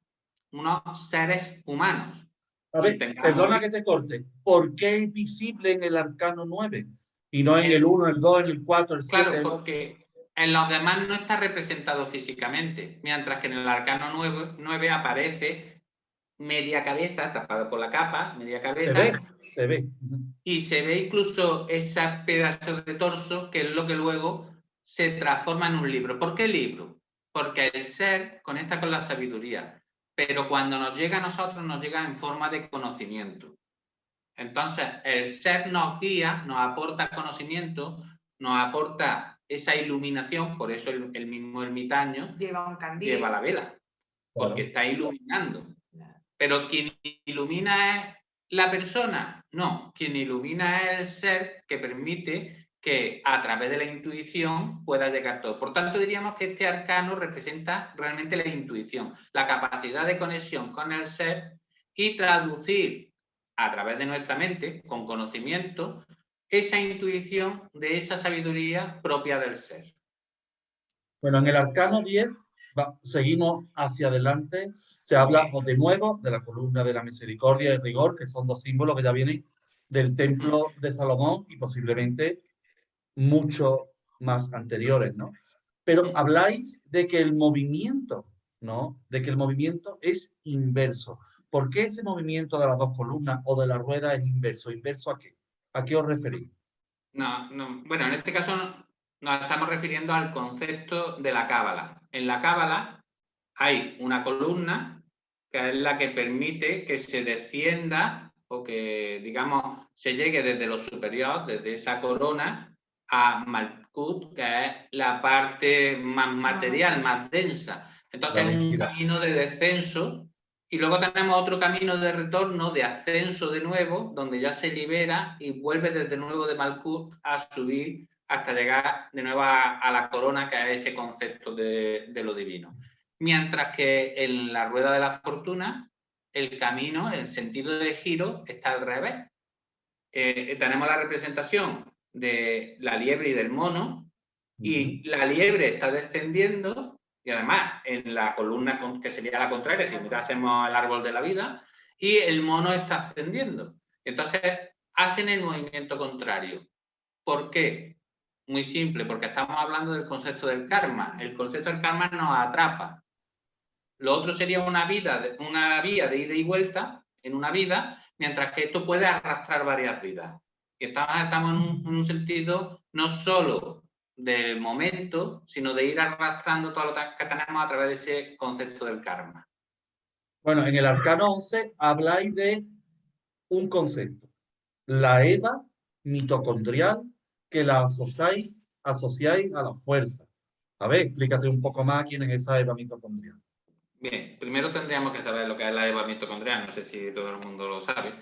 unos seres humanos. A ver, perdona que te corte. ¿Por qué es visible en el arcano 9? Y no en el 1, el 2, el 4, el 7. Claro, porque en los demás no está representado físicamente, mientras que en el arcano 9 aparece media cabeza, tapada por la capa, media cabeza. Se ve. Y se ve incluso ese pedazo de torso, que es lo que luego se transforma en un libro. ¿Por qué libro? Porque el ser conecta con la sabiduría, pero cuando nos llega a nosotros, nos llega en forma de conocimiento. Entonces, el ser nos guía, nos aporta conocimiento, nos aporta esa iluminación, por eso el mismo ermitaño lleva un candil, lleva la vela, porque está iluminando. Pero quien ilumina es la persona, no, quien ilumina es el ser que permite que a través de la intuición pueda llegar todo. Por tanto, diríamos que este arcano representa realmente la intuición, la capacidad de conexión con el ser y traducir a través de nuestra mente, con conocimiento, esa intuición de esa sabiduría propia del ser. Bueno, en el arcano 10 seguimos hacia adelante. Se habla de nuevo de la columna de la misericordia y el rigor, que son dos símbolos que ya vienen del templo de Salomón y posiblemente mucho más anteriores, ¿no? Pero habláis de que el movimiento, ¿no? De que el movimiento es inverso. ¿Por qué ese movimiento de las dos columnas o de la rueda es inverso? ¿Inverso a qué? ¿A qué os referís? No, bueno, en este caso nos estamos refiriendo al concepto de la cábala. En la cábala hay una columna que es la que permite que se descienda o que, digamos, se llegue desde lo superior, desde esa corona, a Malkut, que es la parte más material, más densa. Entonces es un camino de descenso y luego tenemos otro camino de retorno, de ascenso de nuevo, donde ya se libera y vuelve desde nuevo de Malkut a subir hasta llegar de nuevo a la corona, que es ese concepto de lo divino. Mientras que en la rueda de la fortuna, el camino, el sentido de giro, está al revés. Tenemos la representación de la liebre y del mono, y la liebre está descendiendo, y además en la columna que sería la contraria, si mirásemos el árbol de la vida, y el mono está ascendiendo. Entonces hacen el movimiento contrario. ¿Por qué? Muy simple, porque estamos hablando del concepto del karma. El concepto del karma nos atrapa. Lo otro sería una vía de ida y vuelta en una vida, mientras que esto puede arrastrar varias vidas. Y estamos en un sentido no solo del momento, sino de ir arrastrando todo lo que tenemos a través de ese concepto del karma. Bueno, en el arcano 11 habláis de un concepto, la Eva mitocondrial, que la asociáis a la fuerza. A ver, explícate un poco más quién es esa Eva mitocondrial. Bien, primero tendríamos que saber lo que es la Eva mitocondrial, no sé si todo el mundo lo sabe,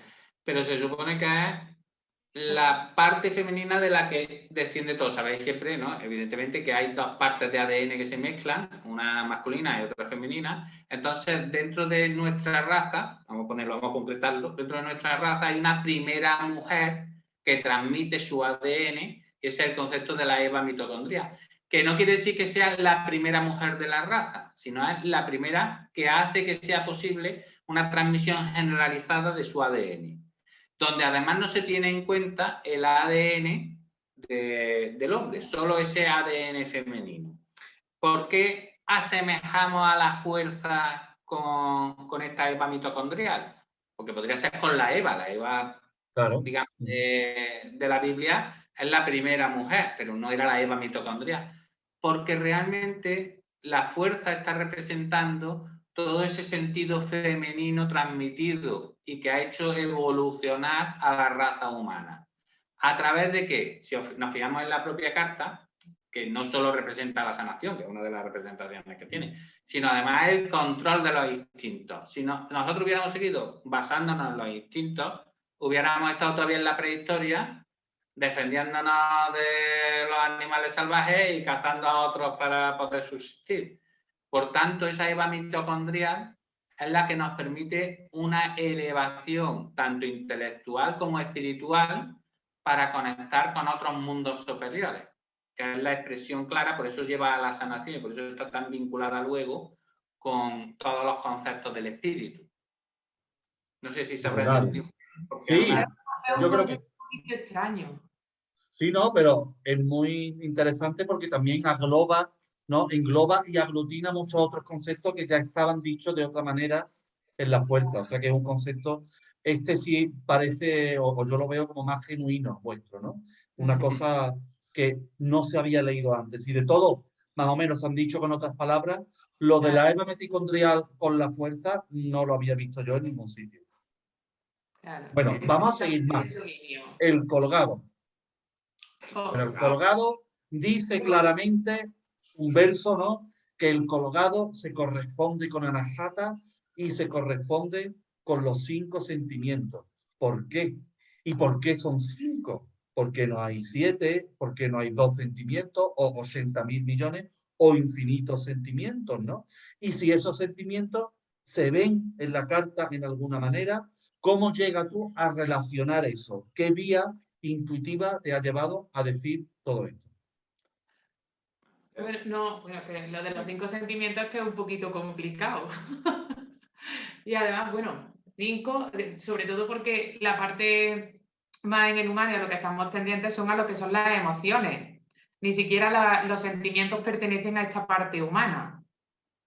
pero se supone que es la parte femenina de la que desciende todo. Sabéis siempre, ¿no? Evidentemente que hay dos partes de ADN que se mezclan, una masculina y otra femenina. Entonces, dentro de nuestra raza, vamos a concretarlo, dentro de nuestra raza hay una primera mujer que transmite su ADN, que es el concepto de la Eva mitocondrial. Que no quiere decir que sea la primera mujer de la raza, sino es la primera que hace que sea posible una transmisión generalizada de su ADN, donde además no se tiene en cuenta el ADN del hombre, solo ese ADN femenino. ¿Por qué asemejamos a la fuerza con esta Eva mitocondrial? Porque podría ser con la Eva, claro, digamos, de la Biblia es la primera mujer, pero no era la Eva mitocondrial. Porque realmente la fuerza está representando todo ese sentido femenino transmitido y que ha hecho evolucionar a la raza humana. ¿A través de qué? Si nos fijamos en la propia carta, que no solo representa la sanación, que es una de las representaciones que tiene, sino además el control de los instintos. Si nosotros hubiéramos seguido basándonos en los instintos, hubiéramos estado todavía en la prehistoria defendiéndonos de los animales salvajes y cazando a otros para poder subsistir. Por tanto, esa Eva mitocondrial es la que nos permite una elevación tanto intelectual como espiritual para conectar con otros mundos superiores, que es la expresión clara, por eso lleva a la sanación y por eso está tan vinculada luego con todos los conceptos del espíritu. No sé si se habrá entendido. Sí, yo creo que un poquito extraño. Sí, no, pero es muy interesante porque también engloba y aglutina muchos otros conceptos que ya estaban dichos de otra manera en la fuerza. O sea que es un concepto, este sí parece, o yo lo veo como más genuino vuestro, ¿no? Una cosa que no se había leído antes. Y de todo, más o menos han dicho con otras palabras, lo de la Eva mitocondrial con la fuerza no lo había visto yo en ningún sitio. Claro, Bueno, vamos a seguir más. El colgado. Bueno, el colgado dice claramente un verso, ¿no? Que el colgado se corresponde con Anahata y se corresponde con los 5 sentimientos. ¿Por qué? ¿Y por qué son 5? ¿Por qué no hay 7? ¿Por qué no hay 2 sentimientos o 80.000 millones o infinitos sentimientos, ¿no? Y si esos sentimientos se ven en la carta en alguna manera, ¿cómo llegas tú a relacionar eso? ¿Qué vía intuitiva te ha llevado a decir todo esto? No, bueno, pero lo de los 5 sentimientos es que es un poquito complicado. Y además, bueno, 5, sobre todo porque la parte más en el humano y a lo que estamos tendientes son a lo que son las emociones. Ni siquiera los sentimientos pertenecen a esta parte humana,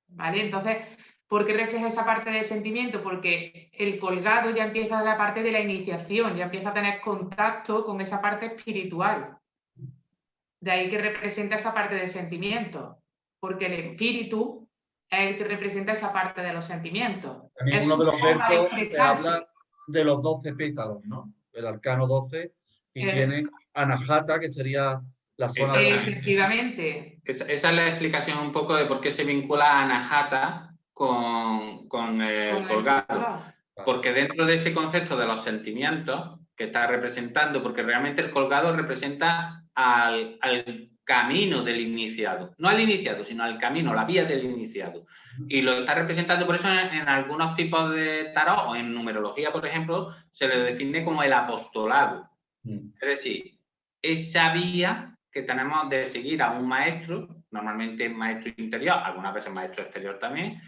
¿vale? Entonces, ¿por qué refleja esa parte de sentimiento? Porque el colgado ya empieza la parte de la iniciación, ya empieza a tener contacto con esa parte espiritual. De ahí que representa esa parte de sentimiento, porque el espíritu es el que representa esa parte de los sentimientos. También Es uno su de los forma de versos se expresarse. habla de los 12 pétalos, ¿no? El arcano 12, y tiene Anahata, que sería la zona de los... Efectivamente. Esa es la explicación un poco de por qué se vincula Anahata con el colgado. Porque dentro de ese concepto de los sentimientos que está representando, porque realmente el colgado representa al camino del iniciado. No al iniciado, sino al camino, la vía del iniciado. Y lo está representando, por eso en algunos tipos de tarot o en numerología, por ejemplo, se le define como el apostolado. Es decir, esa vía que tenemos de seguir a un maestro, normalmente maestro interior, algunas veces maestro exterior también,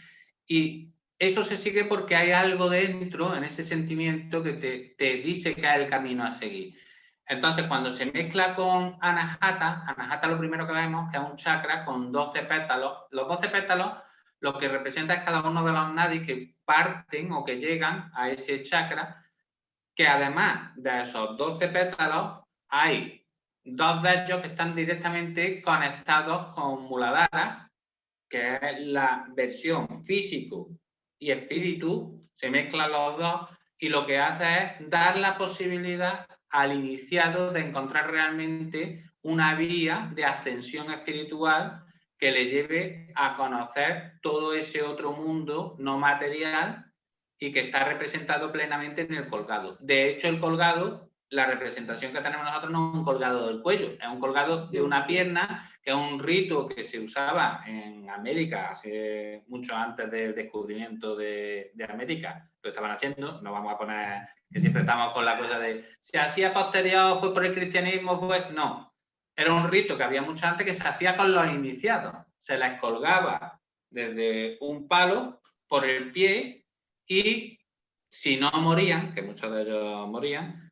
y eso se sigue porque hay algo dentro, en ese sentimiento, que te dice que es el camino a seguir. Entonces, cuando se mezcla con Anahata, Anahata lo primero que vemos que es un chakra con 12 pétalos. Los 12 pétalos lo que representa es cada uno de los nadis que parten o que llegan a ese chakra, que además de esos 12 pétalos, hay 2 de ellos que están directamente conectados con Muladhara, que es la versión físico y espíritu, se mezclan los dos y lo que hace es dar la posibilidad al iniciado de encontrar realmente una vía de ascensión espiritual que le lleve a conocer todo ese otro mundo no material y que está representado plenamente en el colgado. De hecho, el colgado, la representación que tenemos nosotros no es un colgado del cuello, es un colgado de una pierna, que es un rito que se usaba en América hace mucho antes del descubrimiento de América. Lo estaban haciendo, no vamos a poner que siempre estamos con la cosa de si hacía posterior fue por el cristianismo, pues no. Era un rito que había mucho antes que se hacía con los iniciados. Se les colgaba desde un palo por el pie y si no morían, que muchos de ellos morían,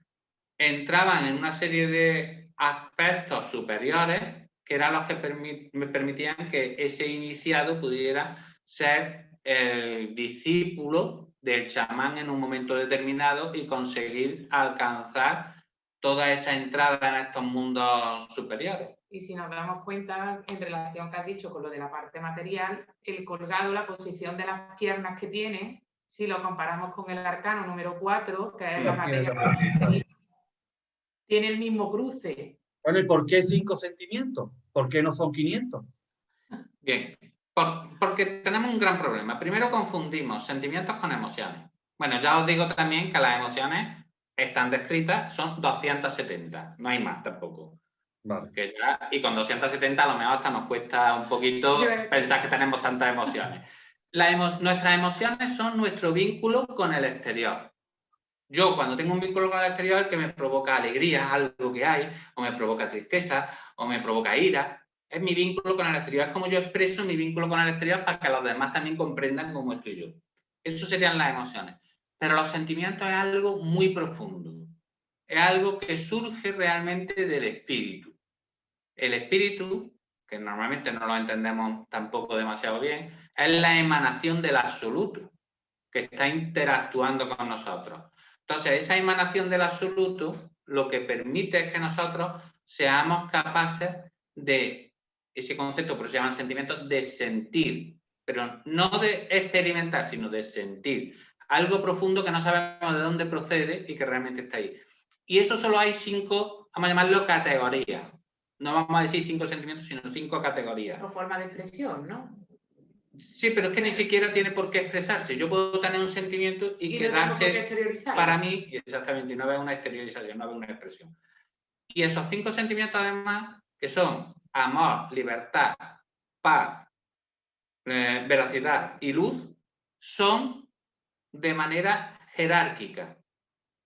entraban en una serie de aspectos superiores que eran los que permitían que ese iniciado pudiera ser el discípulo del chamán en un momento determinado y conseguir alcanzar toda esa entrada en estos mundos superiores. Y si nos damos cuenta, en relación que has dicho con lo de la parte material, el colgado, la posición de las piernas que tiene, si lo comparamos con el arcano número 4, que es la materia, tiene el mismo cruce. Bueno, ¿y por qué 5 sentimientos? ¿Por qué no son 500? Bien, porque tenemos un gran problema. Primero confundimos sentimientos con emociones. Bueno, ya os digo también que las emociones están descritas, son 270, no hay más tampoco. Vale. Que ya, y con 270 a lo mejor hasta nos cuesta un poquito pensar que tenemos tantas emociones. Nuestras emociones son nuestro vínculo con el exterior. Yo cuando tengo un vínculo con el exterior que me provoca alegría, algo que hay, o me provoca tristeza, o me provoca ira, es mi vínculo con el exterior. Es como yo expreso mi vínculo con el exterior para que los demás también comprendan cómo estoy yo. Eso serían las emociones. Pero los sentimientos es algo muy profundo. Es algo que surge realmente del espíritu. El espíritu, que normalmente no lo entendemos tampoco demasiado bien, es la emanación del absoluto. que está interactuando con nosotros. Entonces, esa emanación del absoluto lo que permite es que nosotros seamos capaces de, ese concepto, pero se llaman sentimientos, de sentir, pero no de experimentar, sino de sentir. Algo profundo que no sabemos de dónde procede y que realmente está ahí. Y eso solo hay 5, vamos a llamarlo categorías. No vamos a decir 5 sentimientos, sino 5 categorías. O forma de expresión, ¿no? Sí, pero es que ni siquiera tiene por qué expresarse. Yo puedo tener un sentimiento y quedarse para mí, exactamente, no haber una exteriorización, no haber una expresión. Y esos 5 sentimientos, además, que son amor, libertad, paz, veracidad y luz, son de manera jerárquica.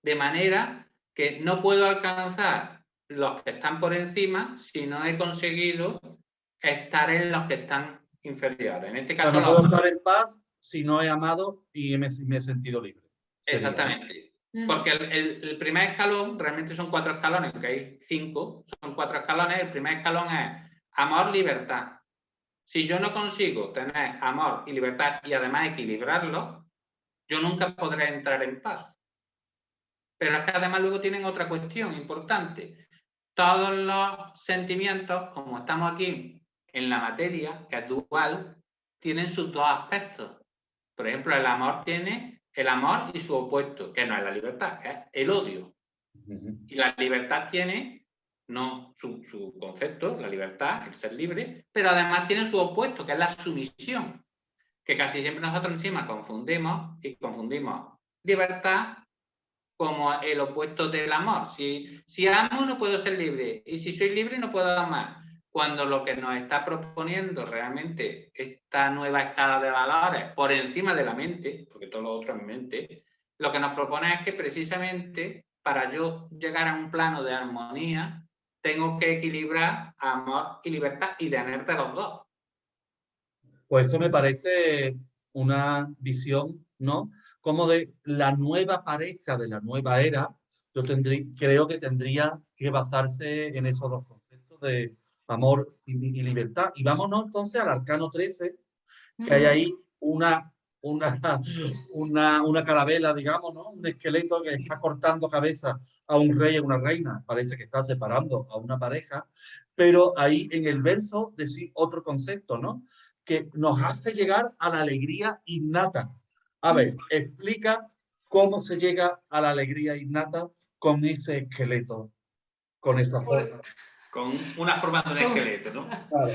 De manera que no puedo alcanzar los que están por encima si no he conseguido estar en los que están inferiores. En este caso, no puedo estar en paz si no he amado y me he sentido libre. Sería. Exactamente. Porque el primer escalón, realmente son 4 escalones, aunque hay 5, son 4 escalones. El primer escalón es amor, libertad. Si yo no consigo tener amor y libertad y además equilibrarlos, yo nunca podré entrar en paz. Pero es que además luego tienen otra cuestión importante. Todos los sentimientos, como estamos aquí en la materia, que es dual, tienen sus 2 aspectos. Por ejemplo, el amor tiene el amor y su opuesto, que no es la libertad, que es el odio. Y la libertad tiene no su concepto, la libertad, el ser libre, pero además tiene su opuesto, que es la sumisión, que casi siempre nosotros encima confundimos libertad como el opuesto del amor. Si amo no puedo ser libre, y si soy libre no puedo amar. Cuando lo que nos está proponiendo realmente esta nueva escala de valores por encima de la mente, porque todo lo otro es mente, lo que nos propone es que precisamente para yo llegar a un plano de armonía tengo que equilibrar amor y libertad y tener de los dos. Pues eso me parece una visión, ¿no? Como de la nueva pareja de la nueva era, creo que tendría que basarse en esos 2 conceptos de amor y libertad. Y vámonos entonces al arcano 13, que hay ahí una carabela, digamos, ¿no? Un esqueleto que está cortando cabeza a un rey y a una reina. Parece que está separando a una pareja. Pero ahí en el verso decís otro concepto, ¿no? Que nos hace llegar a la alegría innata. A ver, explica cómo se llega a la alegría innata con ese esqueleto, con esa forma. Con una forma de un esqueleto, ¿no? Claro.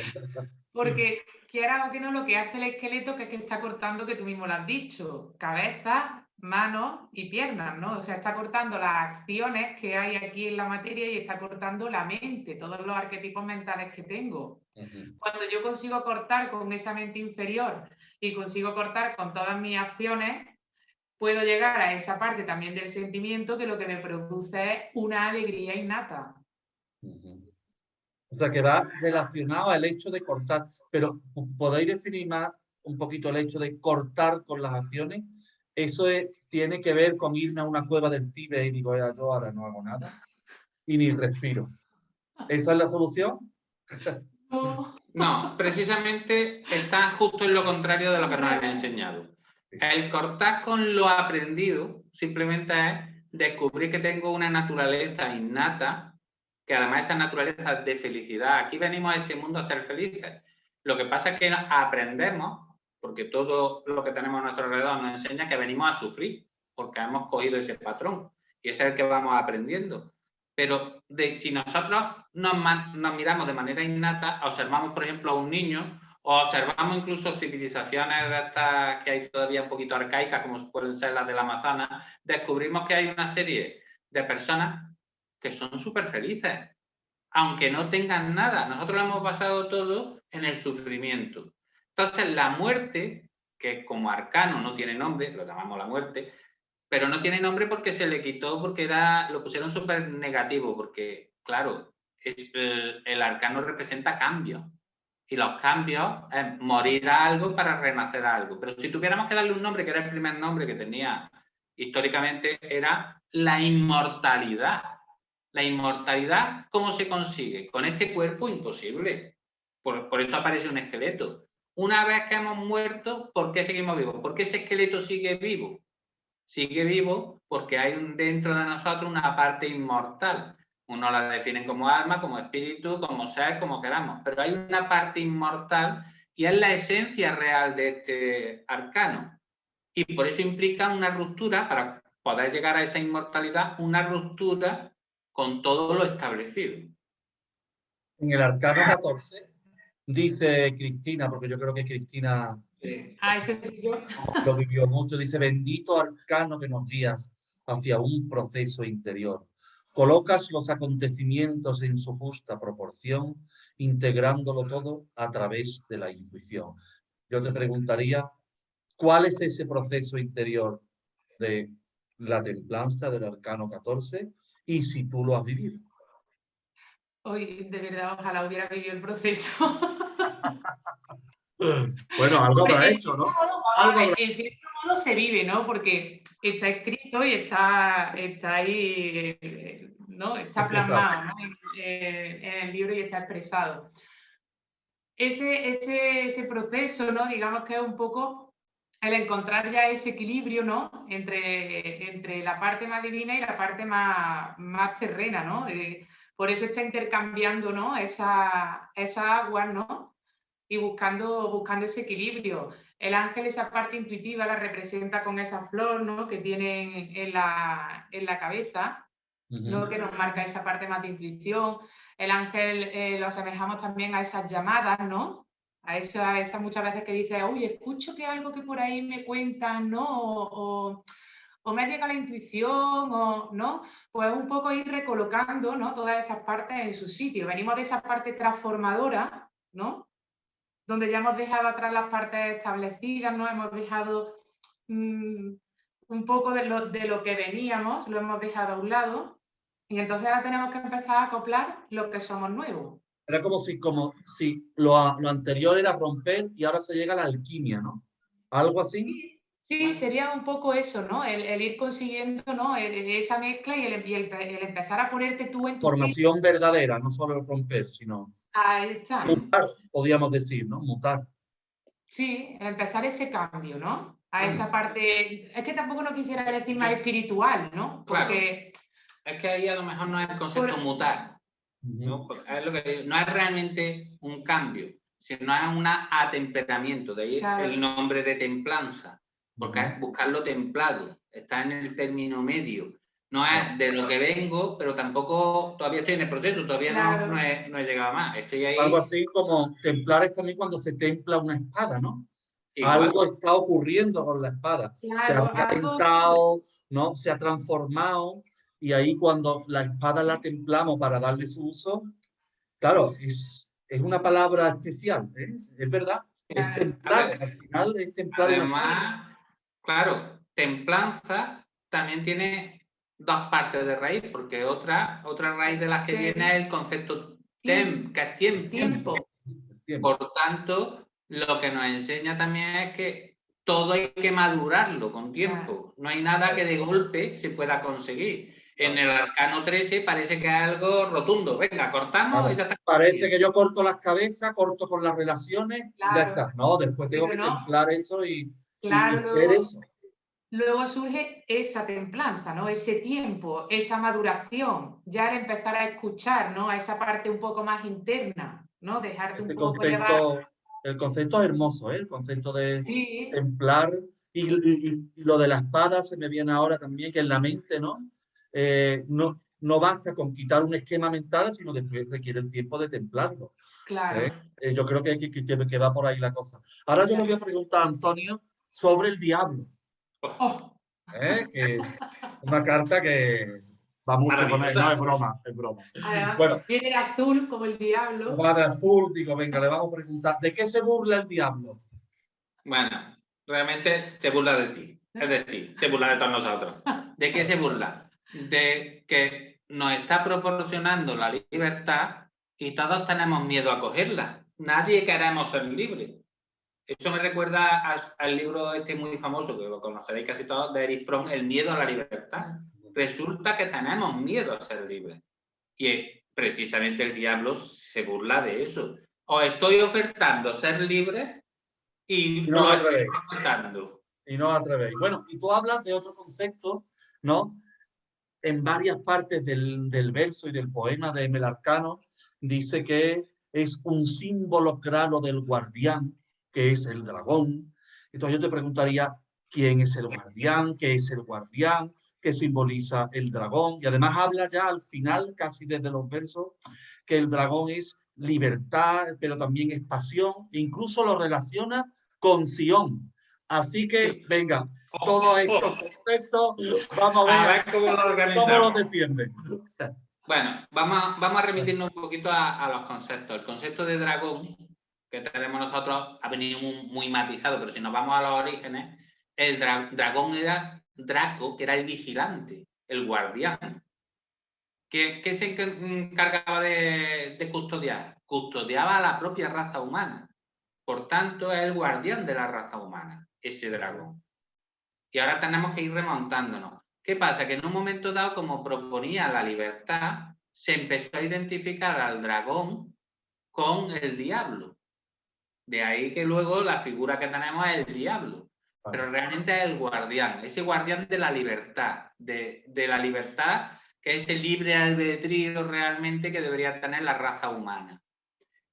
Porque quiera o que no, lo que hace el esqueleto que es que está cortando, que tú mismo lo has dicho, cabeza, manos y piernas, ¿no? O sea, está cortando las acciones que hay aquí en la materia y está cortando la mente, todos los arquetipos mentales que tengo. Cuando yo consigo cortar con esa mente inferior y consigo cortar con todas mis acciones, puedo llegar a esa parte también del sentimiento que lo que me produce es una alegría innata. O sea, que va relacionado al hecho de cortar. Pero ¿podéis definir más un poquito el hecho de cortar con las acciones? Eso tiene que ver con irme a una cueva del Tíbet y digo, ya, yo ahora no hago nada y ni respiro. ¿Esa es la solución? No, precisamente está justo en lo contrario de lo que nos han enseñado. El cortar con lo aprendido simplemente es descubrir que tengo una naturaleza innata, que además esa naturaleza de felicidad. Aquí venimos a este mundo a ser felices. Lo que pasa es que aprendemos, porque todo lo que tenemos a nuestro alrededor nos enseña que venimos a sufrir, porque hemos cogido ese patrón y ese es el que vamos aprendiendo. Pero si nosotros nos miramos de manera innata, observamos, por ejemplo, a un niño, o observamos incluso civilizaciones de estas que hay todavía un poquito arcaicas, como pueden ser las del Amazonas, descubrimos que hay una serie de personas que son súper felices, aunque no tengan nada. Nosotros lo hemos basado todo en el sufrimiento. Entonces, la muerte, que como arcano no tiene nombre, lo llamamos la muerte, pero no tiene nombre porque se le quitó, porque lo pusieron súper negativo, porque, claro, el arcano representa cambios. Y los cambios es morir a algo para renacer a algo. Pero si tuviéramos que darle un nombre, que era el primer nombre que tenía históricamente, era la inmortalidad. La inmortalidad, ¿cómo se consigue? Con este cuerpo, imposible. Por eso aparece un esqueleto. una vez que hemos muerto, ¿por qué seguimos vivos? ¿Por qué ese esqueleto sigue vivo? Sigue vivo porque hay dentro de nosotros una parte inmortal. Uno la definen como alma, como espíritu, como ser, como queramos. Pero hay una parte inmortal y es la esencia real de este arcano. Y por eso implica una ruptura, para poder llegar a esa inmortalidad, una ruptura con todo lo establecido. En el arcano 14 dice Cristina, porque yo creo que Cristina Ese soy yo. lo vivió mucho, dice: bendito arcano que nos guías hacia un proceso interior. Colocas los acontecimientos en su justa proporción, integrándolo todo a través de la intuición. Yo te preguntaría, ¿cuál es ese proceso interior de la templanza del arcano 14 y si tú lo has vivido? Hoy, de verdad, ojalá hubiera vivido el proceso. Bueno, algo Hombre, habrá hecho, ¿no? en cierto modo se vive, ¿no? Porque está escrito y está ahí, ¿no? Está plasmado, ¿no? En el libro y está expresado. Ese proceso, ¿no? Digamos que es un poco el encontrar ya ese equilibrio, ¿no? Entre la parte más divina y la parte más terrena, ¿no? Por eso está intercambiando, ¿no? Esa agua, ¿no? Y buscando ese equilibrio. El ángel, esa parte intuitiva, la representa con esa flor, ¿no? Que tienen en la cabeza, ¿no? Que nos marca esa parte más de intuición. El ángel lo asemejamos también a esas llamadas, ¿no? A esa muchas veces que dice, uy, escucho que algo que por ahí me cuentan, ¿no? O me ha llegado la intuición, o no, pues un poco ir recolocando, ¿no? Todas esas partes en su sitio. Venimos de esa parte transformadora, ¿no? Donde ya hemos dejado atrás las partes establecidas, ¿no? Hemos dejado un poco de lo que veníamos, lo hemos dejado a un lado, y entonces ahora tenemos que empezar a acoplar lo que somos nuevos. Era como si lo anterior era romper y ahora se llega a la alquimia, ¿no? ¿Algo así? Sí, sería un poco eso, ¿no? El ir consiguiendo, ¿no? Esa mezcla y el empezar a ponerte tú en tu Formación verdadera, no solo romper, sino Ahí está. mutar, podríamos decir, ¿no? Mutar. Sí, empezar ese cambio, ¿no? A esa parte, es que tampoco no quisiera decir más espiritual, ¿no? Porque... Claro. Es que ahí a lo mejor no es el concepto mutar, ¿no? Es lo que digo, no es realmente un cambio, sino es un atemperamiento, de ahí claro. El nombre de templanza, porque es buscar lo templado, está en el término medio. No es de lo que vengo, pero tampoco todavía estoy en el proceso, todavía claro. no he llegado más. Estoy ahí. Algo así como templar es también cuando se templa una espada, ¿no? Igual. Algo está ocurriendo con la espada. Claro, se ha calentado, ¿no? Se ha transformado, y ahí cuando la espada la templamos para darle su uso, claro, es una palabra especial, ¿eh? Es verdad. Es templar, al final es templar. Además, claro, templanza también tiene dos partes de raíz, porque otra raíz de las que viene es el concepto que es tiempo. Por tanto, lo que nos enseña también es que todo hay que madurarlo con tiempo. No hay nada que de golpe se pueda conseguir. En el arcano 13 parece que es algo rotundo. Venga, cortamos y ya está. Parece que yo corto las cabezas, corto con las relaciones, claro. Y ya está. No, después tengo que templar eso y ser eso. Luego surge esa templanza, ¿no? Ese tiempo, esa maduración, ya al empezar a escuchar, ¿no? A esa parte un poco más interna, ¿no? Dejarte un poco llevar. El concepto es hermoso, ¿eh? El concepto de templar. Y lo de la espada se me viene ahora también, que en la mente, ¿no? No basta con quitar un esquema mental, sino que requiere el tiempo de templarlo. Claro. Yo creo que va por ahí la cosa. Ahora yo le voy a preguntar a Antonio sobre el diablo. Que una carta que va mucho con él, no es broma, es broma. Bueno, viene de azul como el diablo. Va de azul, digo, venga, le vamos a preguntar, ¿de qué se burla el diablo? Bueno, realmente se burla de ti, es decir, se burla de todos nosotros. ¿De qué se burla? De que nos está proporcionando la libertad y todos tenemos miedo a cogerla. Nadie queremos ser libres. Eso me recuerda al libro este muy famoso, que lo conoceréis casi todos, de Erich Fromm, El miedo a la libertad. Resulta que tenemos miedo a ser libres. Y precisamente el diablo se burla de eso. Os estoy ofertando ser libres y no lo al revés. estoy procesando. Y no al revés. Bueno, y tú hablas de otro concepto, ¿no? En varias partes del verso y del poema de Melarcano, dice que es un símbolo claro del guardián, que es el dragón. Entonces yo te preguntaría, ¿quién es el guardián? ¿Qué es el guardián? ¿Qué simboliza el dragón? Y además habla ya al final, casi desde los versos, que el dragón es libertad, pero también es pasión, e incluso lo relaciona con Sion. Así que, Sí. venga, todos estos conceptos, vamos A a ver ver cómo lo cómo organizamos. los defienden. Bueno, vamos a remitirnos un poquito a los conceptos. El concepto de dragón que tenemos nosotros ha venido muy matizado, pero si nos vamos a los orígenes, el dragón era Draco, que era el vigilante, el guardián. ¿Qué se encargaba de custodiar? Custodiaba a la propia raza humana. Por tanto, es el guardián de la raza humana, ese dragón. Y ahora tenemos que ir remontándonos. ¿Qué pasa? Que en un momento dado, como proponía la libertad, se empezó a identificar al dragón con el diablo. De ahí que luego la figura que tenemos es el diablo. Pero realmente es el guardián, ese guardián de la libertad, de la libertad que es el libre albedrío realmente que debería tener la raza humana.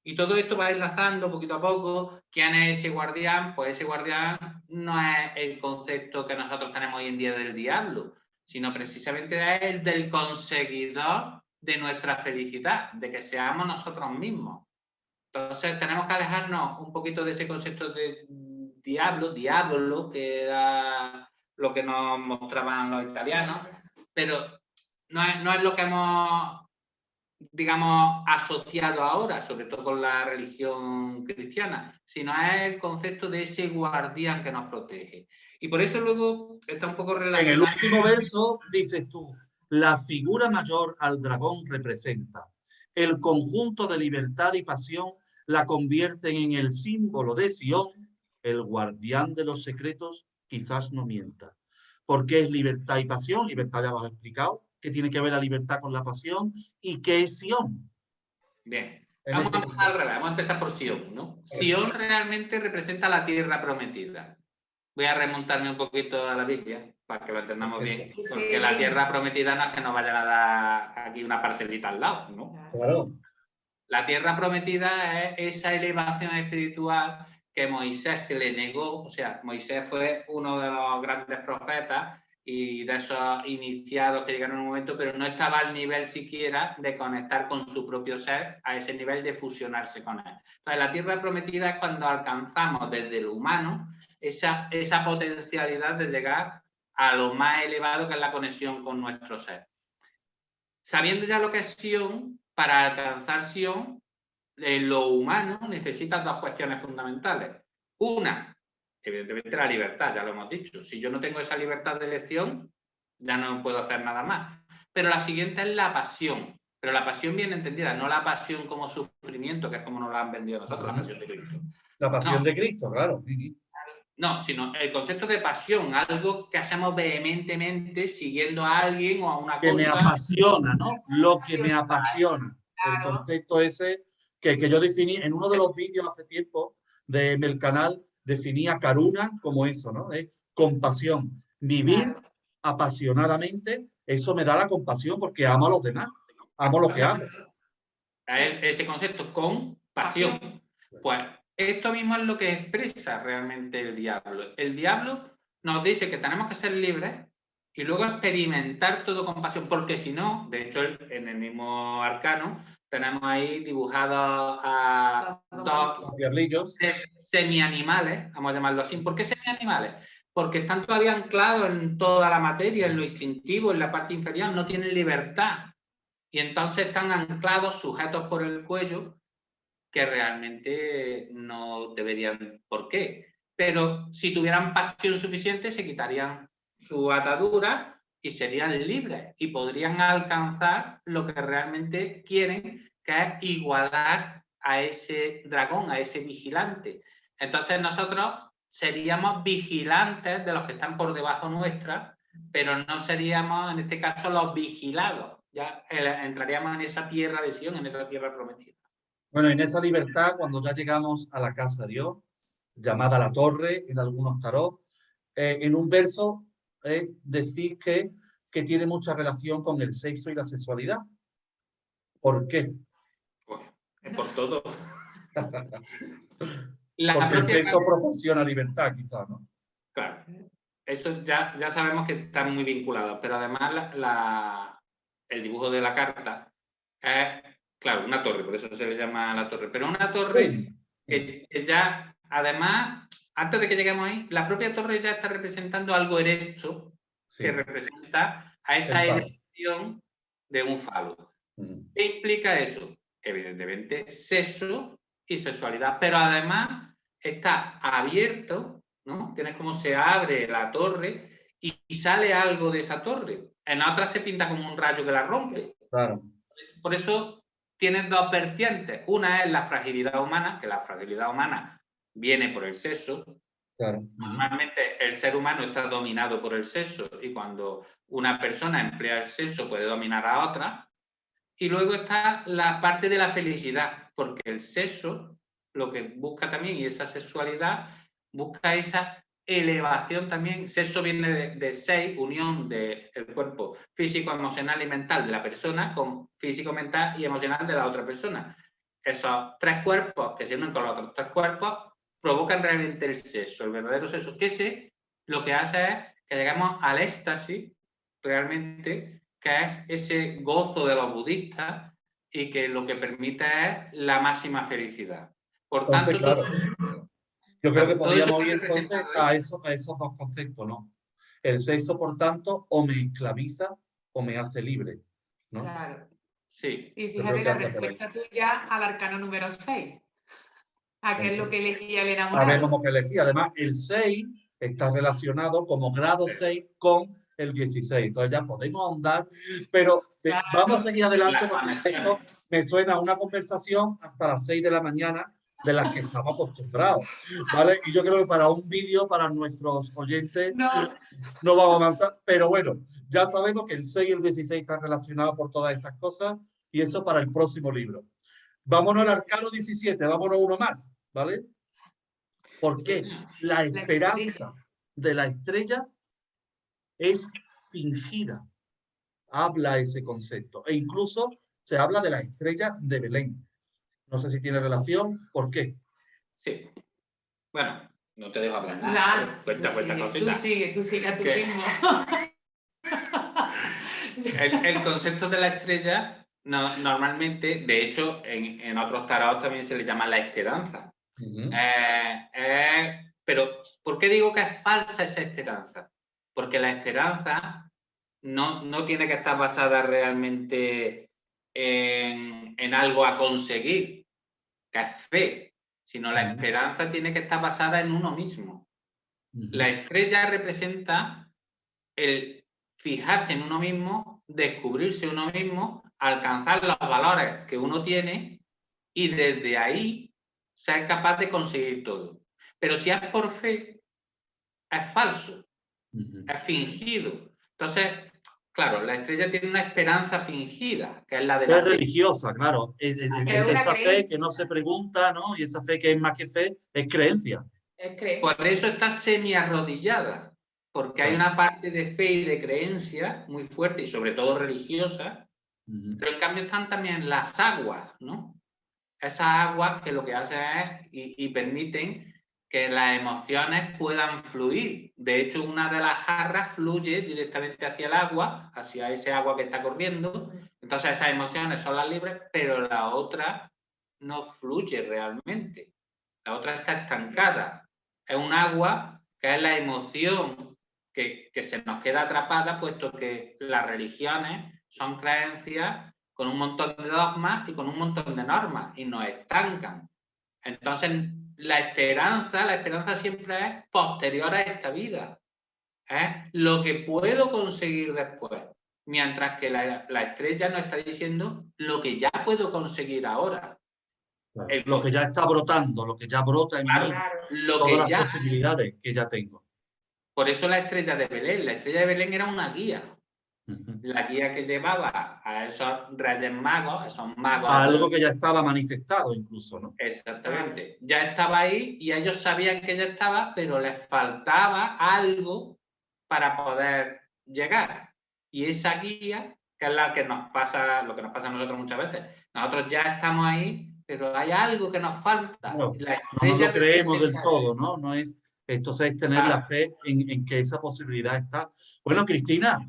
Y todo esto va enlazando poquito a poco. ¿Quién es ese guardián? Pues ese guardián no es el concepto que nosotros tenemos hoy en día del diablo, sino precisamente es el del conseguidor de nuestra felicidad, de que seamos nosotros mismos. Entonces tenemos que alejarnos un poquito de ese concepto de diablo, que era lo que nos mostraban los italianos, pero no es lo que hemos, digamos, asociado ahora, sobre todo con la religión cristiana, sino es el concepto de ese guardián que nos protege. Y por eso luego está un poco relacionado. En el último verso dices tú, la figura mayor al dragón representa. El conjunto de libertad y pasión la convierten en el símbolo de Sion, el guardián de los secretos quizás no mienta. ¿Por qué es libertad y pasión? Libertad ya lo has explicado. ¿Qué tiene que ver la libertad con la pasión? ¿Y qué es Sion? Bien, vamos a empezar al revés, vamos a empezar por Sion, ¿no? Sion realmente representa la tierra prometida. Voy a remontarme un poquito a la Biblia para que lo entendamos bien, porque la tierra prometida no es que nos vayan a dar aquí una parcelita al lado, ¿no? Claro. La tierra prometida es esa elevación espiritual que Moisés se le negó. O sea, Moisés fue uno de los grandes profetas y de esos iniciados que llegaron en un momento, pero no estaba al nivel siquiera de conectar con su propio ser, a ese nivel de fusionarse con él. Entonces, la tierra prometida es cuando alcanzamos desde lo humano esa potencialidad de llegar a lo más elevado, que es la conexión con nuestro ser. Sabiendo ya lo que es Sion, para alcanzar Sion, lo humano necesita dos cuestiones fundamentales. Una, evidentemente la libertad, ya lo hemos dicho. Si yo no tengo esa libertad de elección, ya no puedo hacer nada más. Pero la siguiente es la pasión. Pero la pasión bien entendida, no la pasión como sufrimiento, que es como nos la han vendido nosotros, la pasión de Cristo. La pasión de Cristo, claro. No, sino el concepto de pasión, algo que hacemos vehementemente siguiendo a alguien o a una cosa. Que me apasiona, ¿no? Lo que me apasiona. Claro. El concepto ese que yo definí en uno de los vídeos hace tiempo del canal, definía Karuna como eso, ¿no? Compasión. Vivir apasionadamente, eso me da la compasión porque amo a los demás, amo lo que amo. Ese concepto, con pasión. Pues esto mismo es lo que expresa realmente el diablo. El diablo nos dice que tenemos que ser libres y luego experimentar todo con pasión, porque si no, de hecho, en el mismo arcano, tenemos ahí dibujados a dos diablillos semi-animales, vamos a llamarlo así. ¿Por qué semi-animales? Porque están todavía anclados en toda la materia, en lo instintivo, en la parte inferior, no tienen libertad. Y entonces están anclados, sujetos por el cuello, que realmente no deberían. ¿Por qué? Pero si tuvieran pasión suficiente, se quitarían su atadura y serían libres y podrían alcanzar lo que realmente quieren, que es igualar a ese dragón, a ese vigilante. Entonces nosotros seríamos vigilantes de los que están por debajo nuestra, pero no seríamos, en este caso, los vigilados. Ya entraríamos en esa tierra de Sion, en esa tierra prometida. Bueno, en esa libertad, cuando ya llegamos a la casa de Dios, llamada la torre en algunos tarot. En un verso decís que tiene mucha relación con el sexo y la sexualidad. ¿Por qué? Pues, es por todo. Porque el sexo proporciona libertad, quizás, ¿no? Claro. Eso ya sabemos que están muy vinculados, pero además el dibujo de la carta es, claro, una torre, por eso se le llama la torre, pero una torre que ya, además, antes de que lleguemos ahí, la propia torre ya está representando algo erecto, que representa a esa erección de un falo. ¿Qué implica eso? Evidentemente, sexo y sexualidad, pero además está abierto, ¿no? Tienes como se abre la torre y sale algo de esa torre. En la otra se pinta como un rayo que la rompe. Claro. Por eso tienes dos vertientes. Una es la fragilidad humana, que la fragilidad humana viene por el sexo. Claro. Normalmente el ser humano está dominado por el sexo y cuando una persona emplea el sexo puede dominar a otra. Y luego está la parte de la felicidad, porque el sexo lo que busca también, y esa sexualidad, busca esa elevación también. Sexo viene de seis, unión del cuerpo físico, emocional y mental de la persona con físico, mental y emocional de la otra persona. Esos tres cuerpos que se unen con los otros tres cuerpos provocan realmente el sexo, el verdadero sexo, que lo que hace es que llegamos al éxtasis realmente, que es ese gozo de los budistas y que lo que permite es la máxima felicidad. Por tanto, claro, yo creo que podríamos ir entonces a esos dos conceptos, ¿no? El sexo, por tanto, o me esclaviza o me hace libre, ¿no? Claro. Sí. Y fíjate la respuesta tuya al arcano número 6. ¿A qué es lo que elegía el enamorado? Sabemos que elegía. Además, el 6 está relacionado como grado 6 con el 16. Entonces ya podemos ahondar, pero vamos a seguir adelante porque esto me suena a una conversación hasta las 6 de la mañana de las que estamos acostumbrados, ¿vale? Y yo creo que para un vídeo, para nuestros oyentes, no vamos a avanzar, pero bueno, ya sabemos que el 6 y el 16 están relacionados por todas estas cosas y eso para el próximo libro. Vámonos al arcano 17, vámonos uno más, ¿vale? Porque la esperanza de la estrella es fingida. Habla ese concepto. E incluso se habla de la estrella de Belén. No sé si tiene relación. ¿Por qué? Sí. Bueno, no te dejo hablar nada. Cuenta cositas. Tú sigue a tu ritmo. El concepto de la estrella, normalmente, de hecho, en otros taraos también se le llama la esperanza. Pero, ¿por qué digo que es falsa esa esperanza? Porque la esperanza no tiene que estar basada realmente en algo a conseguir, que es fe, sino la esperanza tiene que estar basada en uno mismo. La estrella representa el fijarse en uno mismo, descubrirse uno mismo, alcanzar los valores que uno tiene y desde ahí ser capaz de conseguir todo. Pero si es por fe, es falso, es fingido. Entonces, claro, la estrella tiene una esperanza fingida, que es la de la fe. Religiosa, claro. Esa fe que no se pregunta, ¿no? Y esa fe que es más que fe, es creencia. Por eso está semi-arrodillada, porque hay una parte de fe y de creencia muy fuerte y sobre todo religiosa, pero en cambio están también las aguas, ¿no? Esas aguas que lo que hacen es y permiten que las emociones puedan fluir. De hecho, una de las jarras fluye directamente hacia el agua, hacia ese agua que está corriendo. Entonces esas emociones son las libres, pero la otra no fluye realmente. La otra está estancada. Es un agua que es la emoción que se nos queda atrapada, puesto que las religiones son creencias con un montón de dogmas y con un montón de normas y nos estancan. Entonces, la esperanza siempre es posterior a esta vida. Es lo que puedo conseguir después. Mientras que la estrella nos está diciendo lo que ya puedo conseguir ahora. Lo que ya está brotando, lo que ya brota en mí, todas las posibilidades que ya tengo. Por eso la estrella de Belén era una guía. La guía que llevaba a esos reyes magos, esos magos... Algo que ya estaba manifestado incluso, ¿no? Exactamente. Ya estaba ahí y ellos sabían que ya estaba, pero les faltaba algo para poder llegar. Y esa guía, que es la que nos pasa, lo que nos pasa a nosotros muchas veces. Nosotros ya estamos ahí, pero hay algo que nos falta. No, La no nos lo creemos del representa todo, ¿no? No es, entonces es tener la fe en que esa posibilidad está. Bueno, Cristina,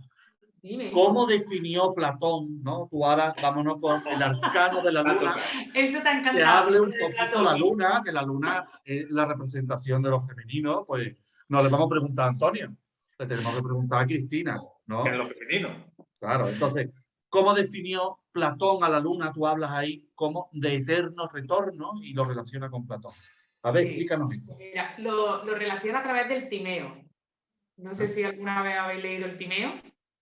Dime. ¿cómo definió Platón, ¿no? Tú ahora vámonos con el arcano de la luna. Eso te ha Que encantado. hable un poquito la luna, que la luna es la representación de lo femenino, pues no le vamos a preguntar a Antonio, le tenemos que preguntar a Cristina, ¿no? que es lo femenino. Claro, entonces, ¿cómo definió Platón a la luna? Tú hablas ahí como de eterno retorno y lo relaciona con Platón. A ver, Sí. explícanos esto. Mira, lo relaciona a través del Timeo. No sé si alguna vez habéis leído el Timeo.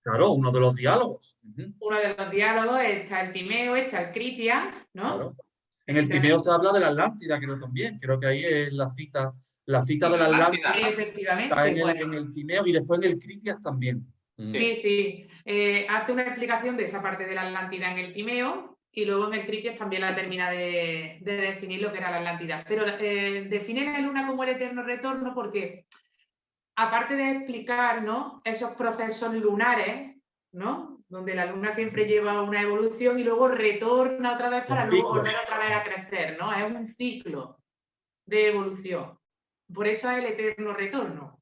Claro, uno de los diálogos. Uno de los diálogos está el Timeo, está el Critias, ¿no? Claro. En el Timeo se habla de la Atlántida, creo también. Creo que ahí es la cita de la Atlántida. Efectivamente. Está en el Timeo y después en el Critias también. Sí, sí. Hace una explicación de esa parte de la Atlántida en el Timeo y luego en el Critias también la termina de definir lo que era la Atlántida. Pero define la luna como el eterno retorno porque, aparte de explicar, ¿no?, esos procesos lunares, ¿no?, donde la luna siempre lleva una evolución y luego retorna otra vez para luego volver otra vez a crecer, ¿no? Es un ciclo de evolución. Por eso es el eterno retorno.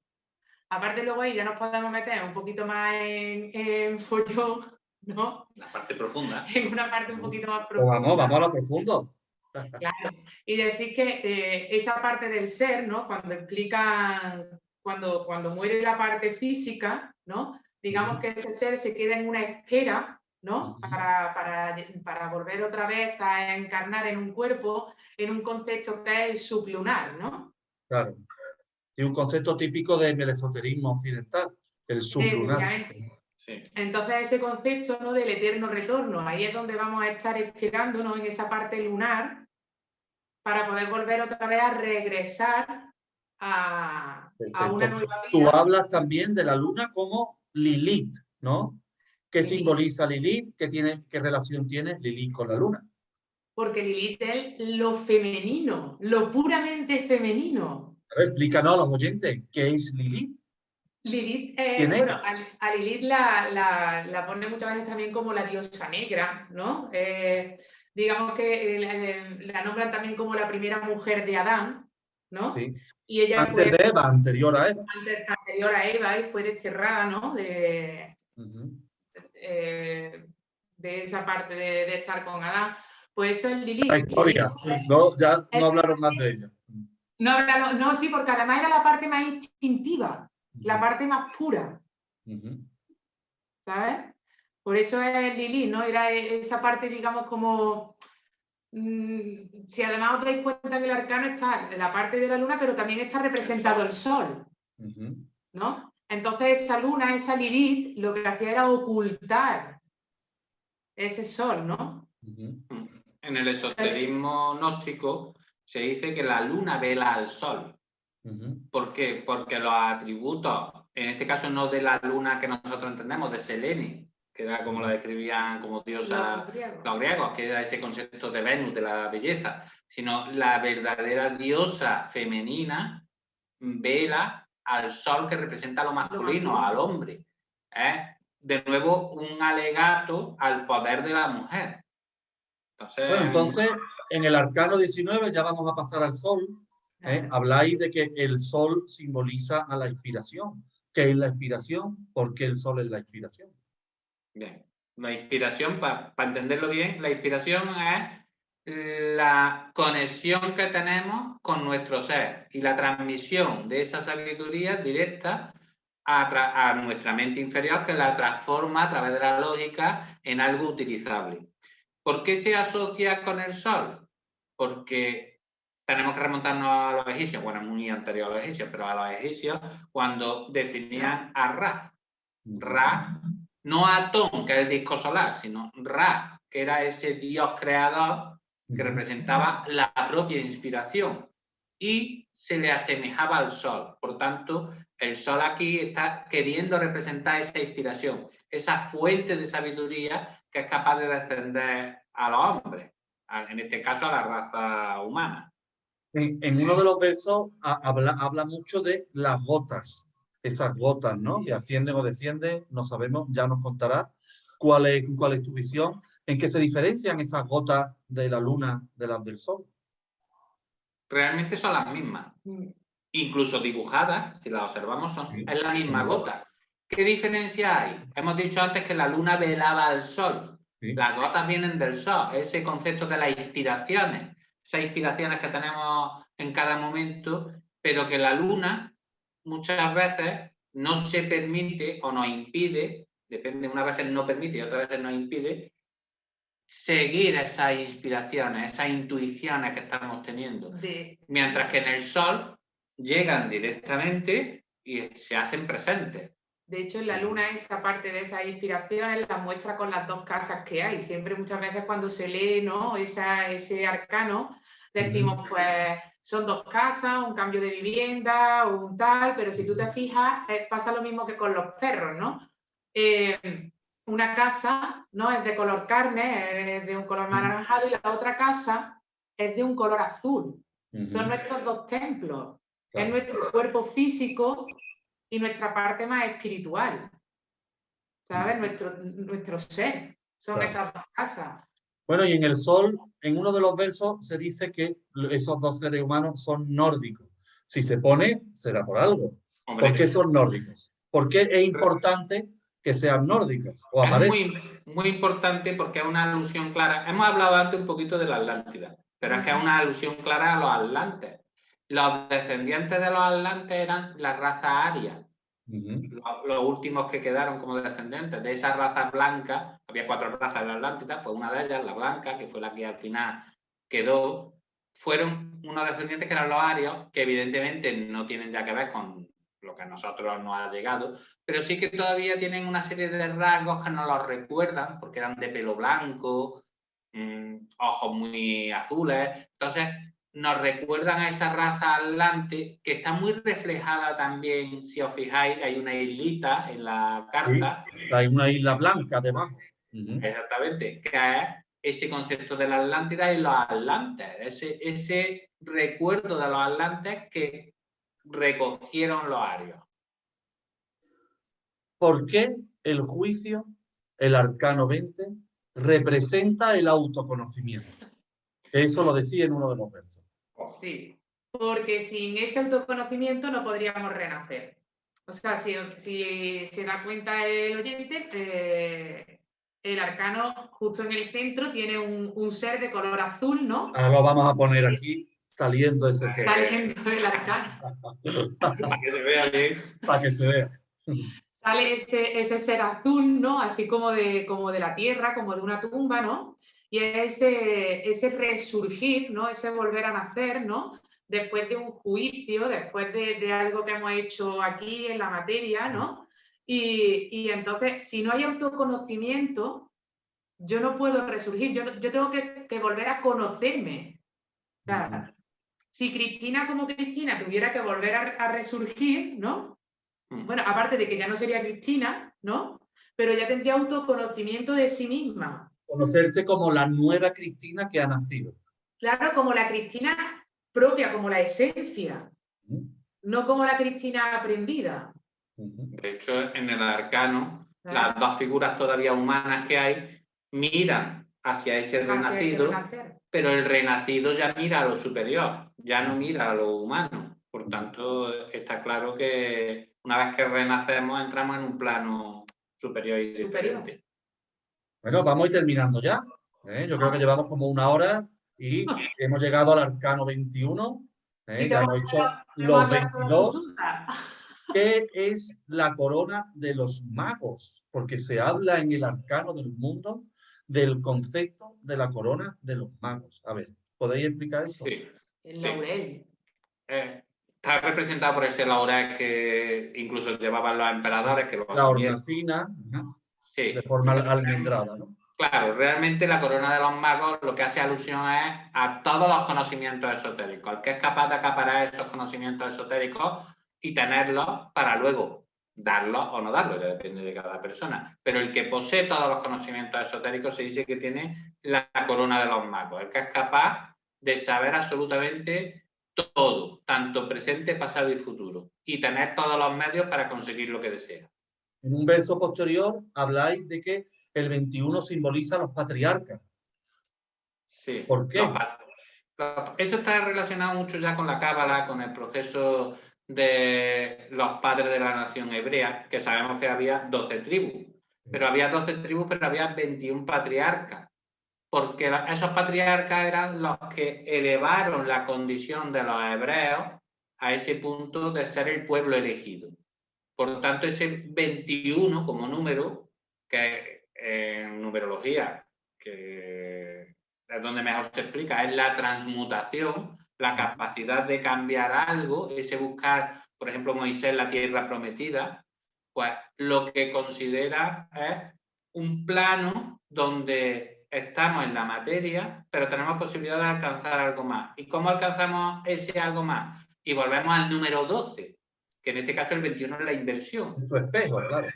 Aparte luego ahí ya nos podemos meter un poquito más en follón, ¿no? La parte profunda. En una parte un poquito más profunda. Vamos a lo profundo. Claro. Y decir que esa parte del ser, ¿no?, cuando explican, cuando muere la parte física, ¿no?, digamos que ese ser se queda en una espera, ¿no?, para volver otra vez a encarnar en un cuerpo, en un concepto que es el sublunar, ¿no? Claro. Y un concepto típico del esoterismo occidental, el sublunar. Sí. Entonces ese concepto, ¿no?, del eterno retorno, ahí es donde vamos a estar esperando, ¿no?, en esa parte lunar, para poder volver otra vez a regresar a una nueva vida. Tú hablas también de la luna como Lilith, ¿no? ¿Qué Lilith. Simboliza Lilith? ¿Qué relación tiene Lilith con la luna? Porque Lilith es lo femenino, lo puramente femenino. A ver, explícanos a los oyentes, ¿qué es Lilith? Lilith, ¿Quién es? bueno, a Lilith la pone muchas veces también como la diosa negra, ¿no? Digamos que la nombran también como la primera mujer de Adán, ¿no? Sí. Y ella Antes de Eva, anterior a Eva. Anterior a Eva, y fue desterrada, ¿no?, de esa parte de estar con Adán. Pues eso es Lilith. La historia, no, ya no hablaron más de ella. No, sí, porque además era la parte más instintiva, la parte más pura. ¿Sabes? Por eso es Lilith, ¿no? Era esa parte, digamos, como... si además os dais cuenta que el arcano está en la parte de la luna, pero también está representado el sol, ¿no? Entonces esa luna, esa Lilith, lo que hacía era ocultar ese sol, ¿no? En el esoterismo gnóstico se dice que la luna vela al sol. ¿Por qué? Porque los atributos, en este caso no de la luna que nosotros entendemos, de Selene, que era como la describían como diosa los griegos, que era ese concepto de Venus, de la belleza, sino la verdadera diosa femenina vela al sol que representa lo masculino, al hombre. De nuevo, un alegato al poder de la mujer. Entonces, en el arcano 19 ya vamos a pasar al sol. Habláis de que el sol simboliza a la inspiración. ¿Qué es la inspiración? ¿Por qué el sol es la inspiración? Bien, la inspiración, para entenderlo bien, la inspiración es la conexión que tenemos con nuestro ser y la transmisión de esa sabiduría directa a nuestra mente inferior, que la transforma a través de la lógica en algo utilizable. ¿Por qué se asocia con el sol? Porque tenemos que remontarnos a los egipcios, bueno, muy anterior a los egipcios, pero a los egipcios, cuando definían a Ra. Ra, no Atón, que es el disco solar, sino Ra, que era ese dios creador que representaba la propia inspiración y se le asemejaba al sol. Por tanto, El sol aquí está queriendo representar esa inspiración, esa fuente de sabiduría que es capaz de descender a los hombres, en este caso a la raza humana. En uno de los versos habla mucho de las gotas, esas gotas, ¿no? Que ascienden o descienden, no sabemos, ya nos contará cuál es tu visión, en qué se diferencian esas gotas de la luna de las del sol. Realmente son las mismas. Incluso dibujadas, si las observamos, es la misma gota. ¿Qué diferencia hay? Hemos dicho antes que la luna velaba al sol. Sí. Las gotas vienen del sol, ese concepto de las inspiraciones, esas inspiraciones que tenemos en cada momento, pero que la luna muchas veces no se permite o nos impide, depende, unas veces no permite y otras veces nos impide, seguir esas inspiraciones, esas intuiciones que estamos teniendo. Mientras que en el sol llegan directamente y se hacen presentes. De hecho, en la luna esa parte de esas inspiraciones la muestra con las dos casas que hay. Siempre muchas veces cuando se lee, ¿no?, ese arcano, decimos, pues son dos casas, un cambio de vivienda, un tal, pero si tú te fijas, pasa lo mismo que con los perros, ¿no? Una casa, ¿no?, es de color carne, es de un color más anaranjado, y la otra casa es de un color azul. Son nuestros dos templos. Claro. Es nuestro cuerpo físico y nuestra parte más espiritual, ¿sabes? Nuestro ser. Son claro. Esas dos casas. Bueno, y en el sol, en uno de los versos, se dice que esos dos seres humanos son nórdicos. Si se pone, será por algo. Hombre, ¿por qué son nórdicos? ¿Por qué es importante que sean nórdicos? O es muy importante porque es una alusión clara. Hemos hablado antes un poquito de la Atlántida, pero es que es una alusión clara a los atlantes. Los descendientes de los atlantes eran la raza aria. Los últimos que quedaron como descendientes de esa raza blanca, había 4 razas en la Atlántida, pues una de ellas, la blanca, que fue la que al final quedó, fueron unos descendientes que eran los arios, que evidentemente no tienen ya que ver con lo que a nosotros nos ha llegado, pero sí que todavía tienen una serie de rasgos que nos los recuerdan, porque eran de pelo blanco, ojos muy azules, entonces nos recuerdan a esa raza atlante que está muy reflejada también, si os fijáis, hay una islita en la carta. Sí, hay una isla blanca debajo. Exactamente, que es ese concepto de la Atlántida y los atlantes, ese recuerdo de los atlantes que recogieron los arios. ¿Por qué el juicio, el arcano 20, representa el autoconocimiento? Eso lo decía en uno de los versos. Sí, porque sin ese autoconocimiento no podríamos renacer. O sea, si se da cuenta el oyente, el arcano justo en el centro tiene un ser de color azul, ¿no? Ahora lo vamos a poner aquí, saliendo ese ser. Saliendo el arcano. Para que se vea bien. Para que se vea. Sale ese ser azul, ¿no? Así como de la tierra, como de una tumba, ¿no? Y ese resurgir, ¿no? Ese volver a nacer, ¿no? Después de un juicio, después de algo que hemos hecho aquí en la materia, ¿no? Y entonces, si no hay autoconocimiento, yo no puedo resurgir, yo tengo que volver a conocerme. O sea, si Cristina como Cristina tuviera que volver a resurgir, ¿no? Bueno, aparte de que ya no sería Cristina, ¿no? Pero ya tendría autoconocimiento de sí misma. Conocerte como la nueva Cristina que ha nacido. Claro, como la Cristina propia, como la esencia, no como la Cristina aprendida. De hecho, en el arcano, las dos figuras todavía humanas que hay miran hacia ese renacido, pero el renacido ya mira a lo superior, ya no mira a lo humano. Por tanto, está claro que una vez que renacemos entramos en un plano superior y diferente. Bueno, vamos a ir terminando ya. Yo creo que llevamos como 1 hora y hemos llegado al arcano 21. Ya hemos hecho los 22. ¿Qué es la corona de los magos? Porque se habla en el arcano del mundo del concepto de la corona de los magos. A ver, ¿podéis explicar eso? Sí. El laurel. Está representado por ese laurel que incluso llevaban los emperadores. Que la hornacina, sí, de forma almendrada, ¿no? Claro, realmente la corona de los magos lo que hace alusión es a todos los conocimientos esotéricos. El que es capaz de acaparar esos conocimientos esotéricos y tenerlos para luego darlos o no darlos, ya depende de cada persona. Pero el que posee todos los conocimientos esotéricos se dice que tiene la corona de los magos, el que es capaz de saber absolutamente todo, tanto presente, pasado y futuro, y tener todos los medios para conseguir lo que desea. En un verso posterior habláis de que el 21 simboliza a los patriarcas. Sí. ¿Por qué? Eso está relacionado mucho ya con la Cábala, con el proceso de los padres de la nación hebrea, que sabemos que había 12 tribus, pero había 12 tribus, pero había 21 patriarcas, porque esos patriarcas eran los que elevaron la condición de los hebreos a ese punto de ser el pueblo elegido. Por lo tanto, ese 21 como número, que en numerología, que es donde mejor se explica, es la transmutación, la capacidad de cambiar algo, ese buscar, por ejemplo, Moisés, la tierra prometida, pues lo que considera es un plano donde estamos en la materia, pero tenemos posibilidad de alcanzar algo más. ¿Y cómo alcanzamos ese algo más? Y volvemos al número 12, que en este caso el 21 es la inversión. En su espejo, claro.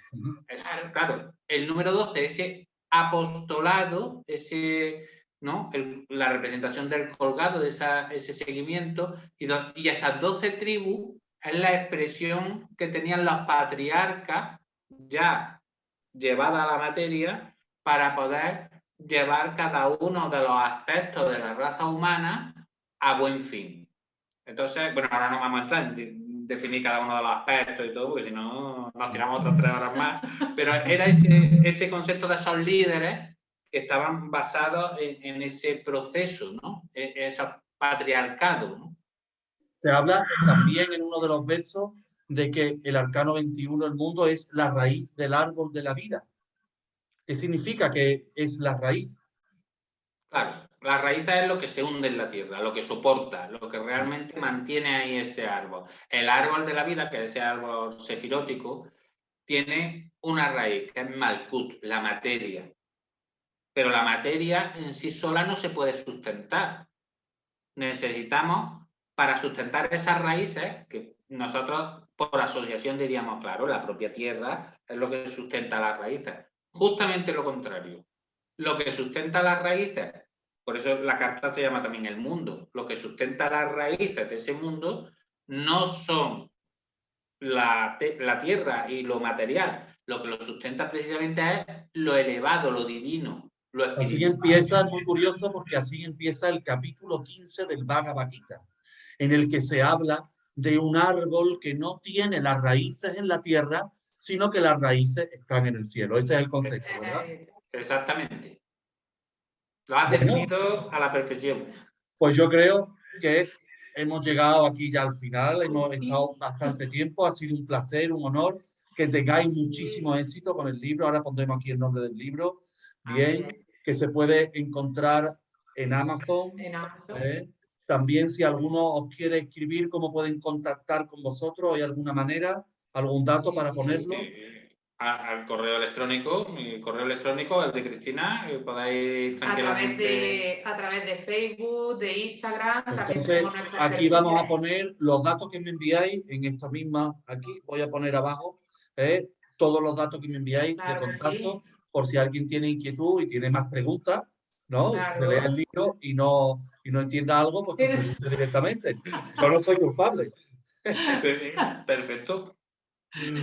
Claro, el número 12, ese apostolado, ese, ¿no? La representación del colgado, de ese seguimiento, y esas 12 tribus es la expresión que tenían los patriarcas ya llevada a la materia para poder llevar cada uno de los aspectos de la raza humana a buen fin. Entonces, bueno, ahora no vamos a entrar en definir cada uno de los aspectos y todo, porque si no nos tiramos otras 3 horas más, pero era ese concepto de esos líderes que estaban basados en ese proceso, ¿no? Esos patriarcados, ¿no? Se habla también en uno de los versos de que el arcano 21 del mundo es la raíz del árbol de la vida. ¿Qué significa que es la raíz? Claro, la raíz es lo que se hunde en la tierra, lo que soporta, lo que realmente mantiene ahí ese árbol. El árbol de la vida, que es ese árbol sefirótico, tiene una raíz, que es Malkut, la materia. Pero la materia en sí sola no se puede sustentar. Necesitamos, para sustentar esas raíces, que nosotros por asociación diríamos, claro, la propia tierra es lo que sustenta las raíces. Justamente lo contrario. Lo que sustenta las raíces, por eso la carta se llama también el mundo, lo que sustenta las raíces de ese mundo no son la tierra y lo material, lo que lo sustenta precisamente es lo elevado, lo divino, lo espiritual. Así empieza, es muy curioso porque así empieza el capítulo 15 del Bhagavad Gita, en el que se habla de un árbol que no tiene las raíces en la tierra, sino que las raíces están en el cielo. Ese es el concepto, ¿verdad? Exactamente. Lo has definido a la perfección. Pues yo creo que hemos llegado aquí ya al final, hemos estado bastante tiempo, ha sido un placer, un honor, que tengáis muchísimo éxito con el libro. Ahora pondremos aquí el nombre del libro, bien, que se puede encontrar en Amazon. También si alguno os quiere escribir, ¿cómo pueden contactar con vosotros? ¿Hay alguna manera, algún dato para ponerlo? Al correo electrónico, mi correo electrónico, el de Cristina, podéis tranquilamente... A través de Facebook, de Instagram. Entonces, aquí vamos a poner los datos que me enviáis en esta misma, aquí voy a poner abajo todos los datos que me enviáis de contacto, por si alguien tiene inquietud y tiene más preguntas, ¿no? Claro. Se lea el libro y no entienda algo, pues que pregunte directamente. Yo no soy culpable. Sí, perfecto.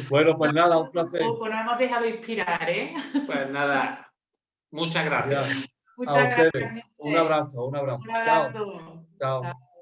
Bueno, pues nada, un placer. Poco, nos hemos dejado inspirar, ¿eh? Pues nada, muchas gracias. A ustedes. Un abrazo, un abrazo. Chao. Chao.